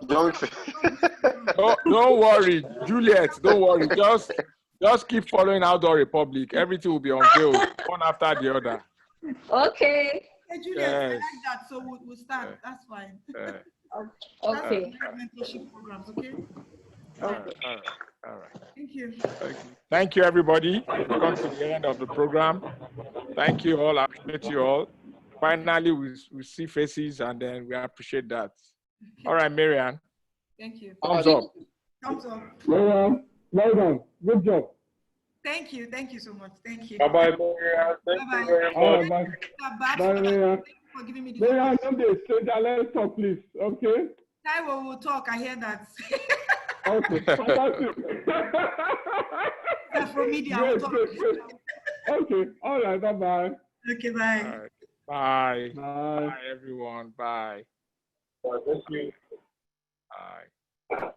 Speaker 2: Don't worry, Juliet. Don't worry. Just keep following Outdoor Republic. Everything will be unveiled one after the other.
Speaker 3: Okay.
Speaker 1: Hey, Juliet, I like that. So we'll start. That's fine.
Speaker 3: Okay.
Speaker 1: Mentorship programs, okay?
Speaker 2: All right.
Speaker 1: Thank you.
Speaker 2: Thank you, everybody. We've come to the end of the program. Thank you all. I appreciate you all. Finally, we see faces, and then we appreciate that. All right, Marian.
Speaker 1: Thank you.
Speaker 2: Thumbs up.
Speaker 1: Thumbs up.
Speaker 4: Well done. Good job.
Speaker 1: Thank you. Thank you so much. Thank you.
Speaker 2: Bye-bye, Marian. Thank you very much.
Speaker 4: Bye.
Speaker 1: Babs,
Speaker 4: Bye, Marian.
Speaker 1: thank you for giving me the
Speaker 4: Marian, don't be a stranger. Let's talk, please. Okay?
Speaker 1: Taiwo will talk. I hear that.
Speaker 4: Okay. Fantastic.
Speaker 1: From media, we'll talk.
Speaker 4: Okay. All right. Bye-bye.
Speaker 1: Okay, bye.
Speaker 2: All right. Bye.
Speaker 4: Bye.
Speaker 2: Bye, everyone. Bye.
Speaker 7: Thank you.
Speaker 2: Bye.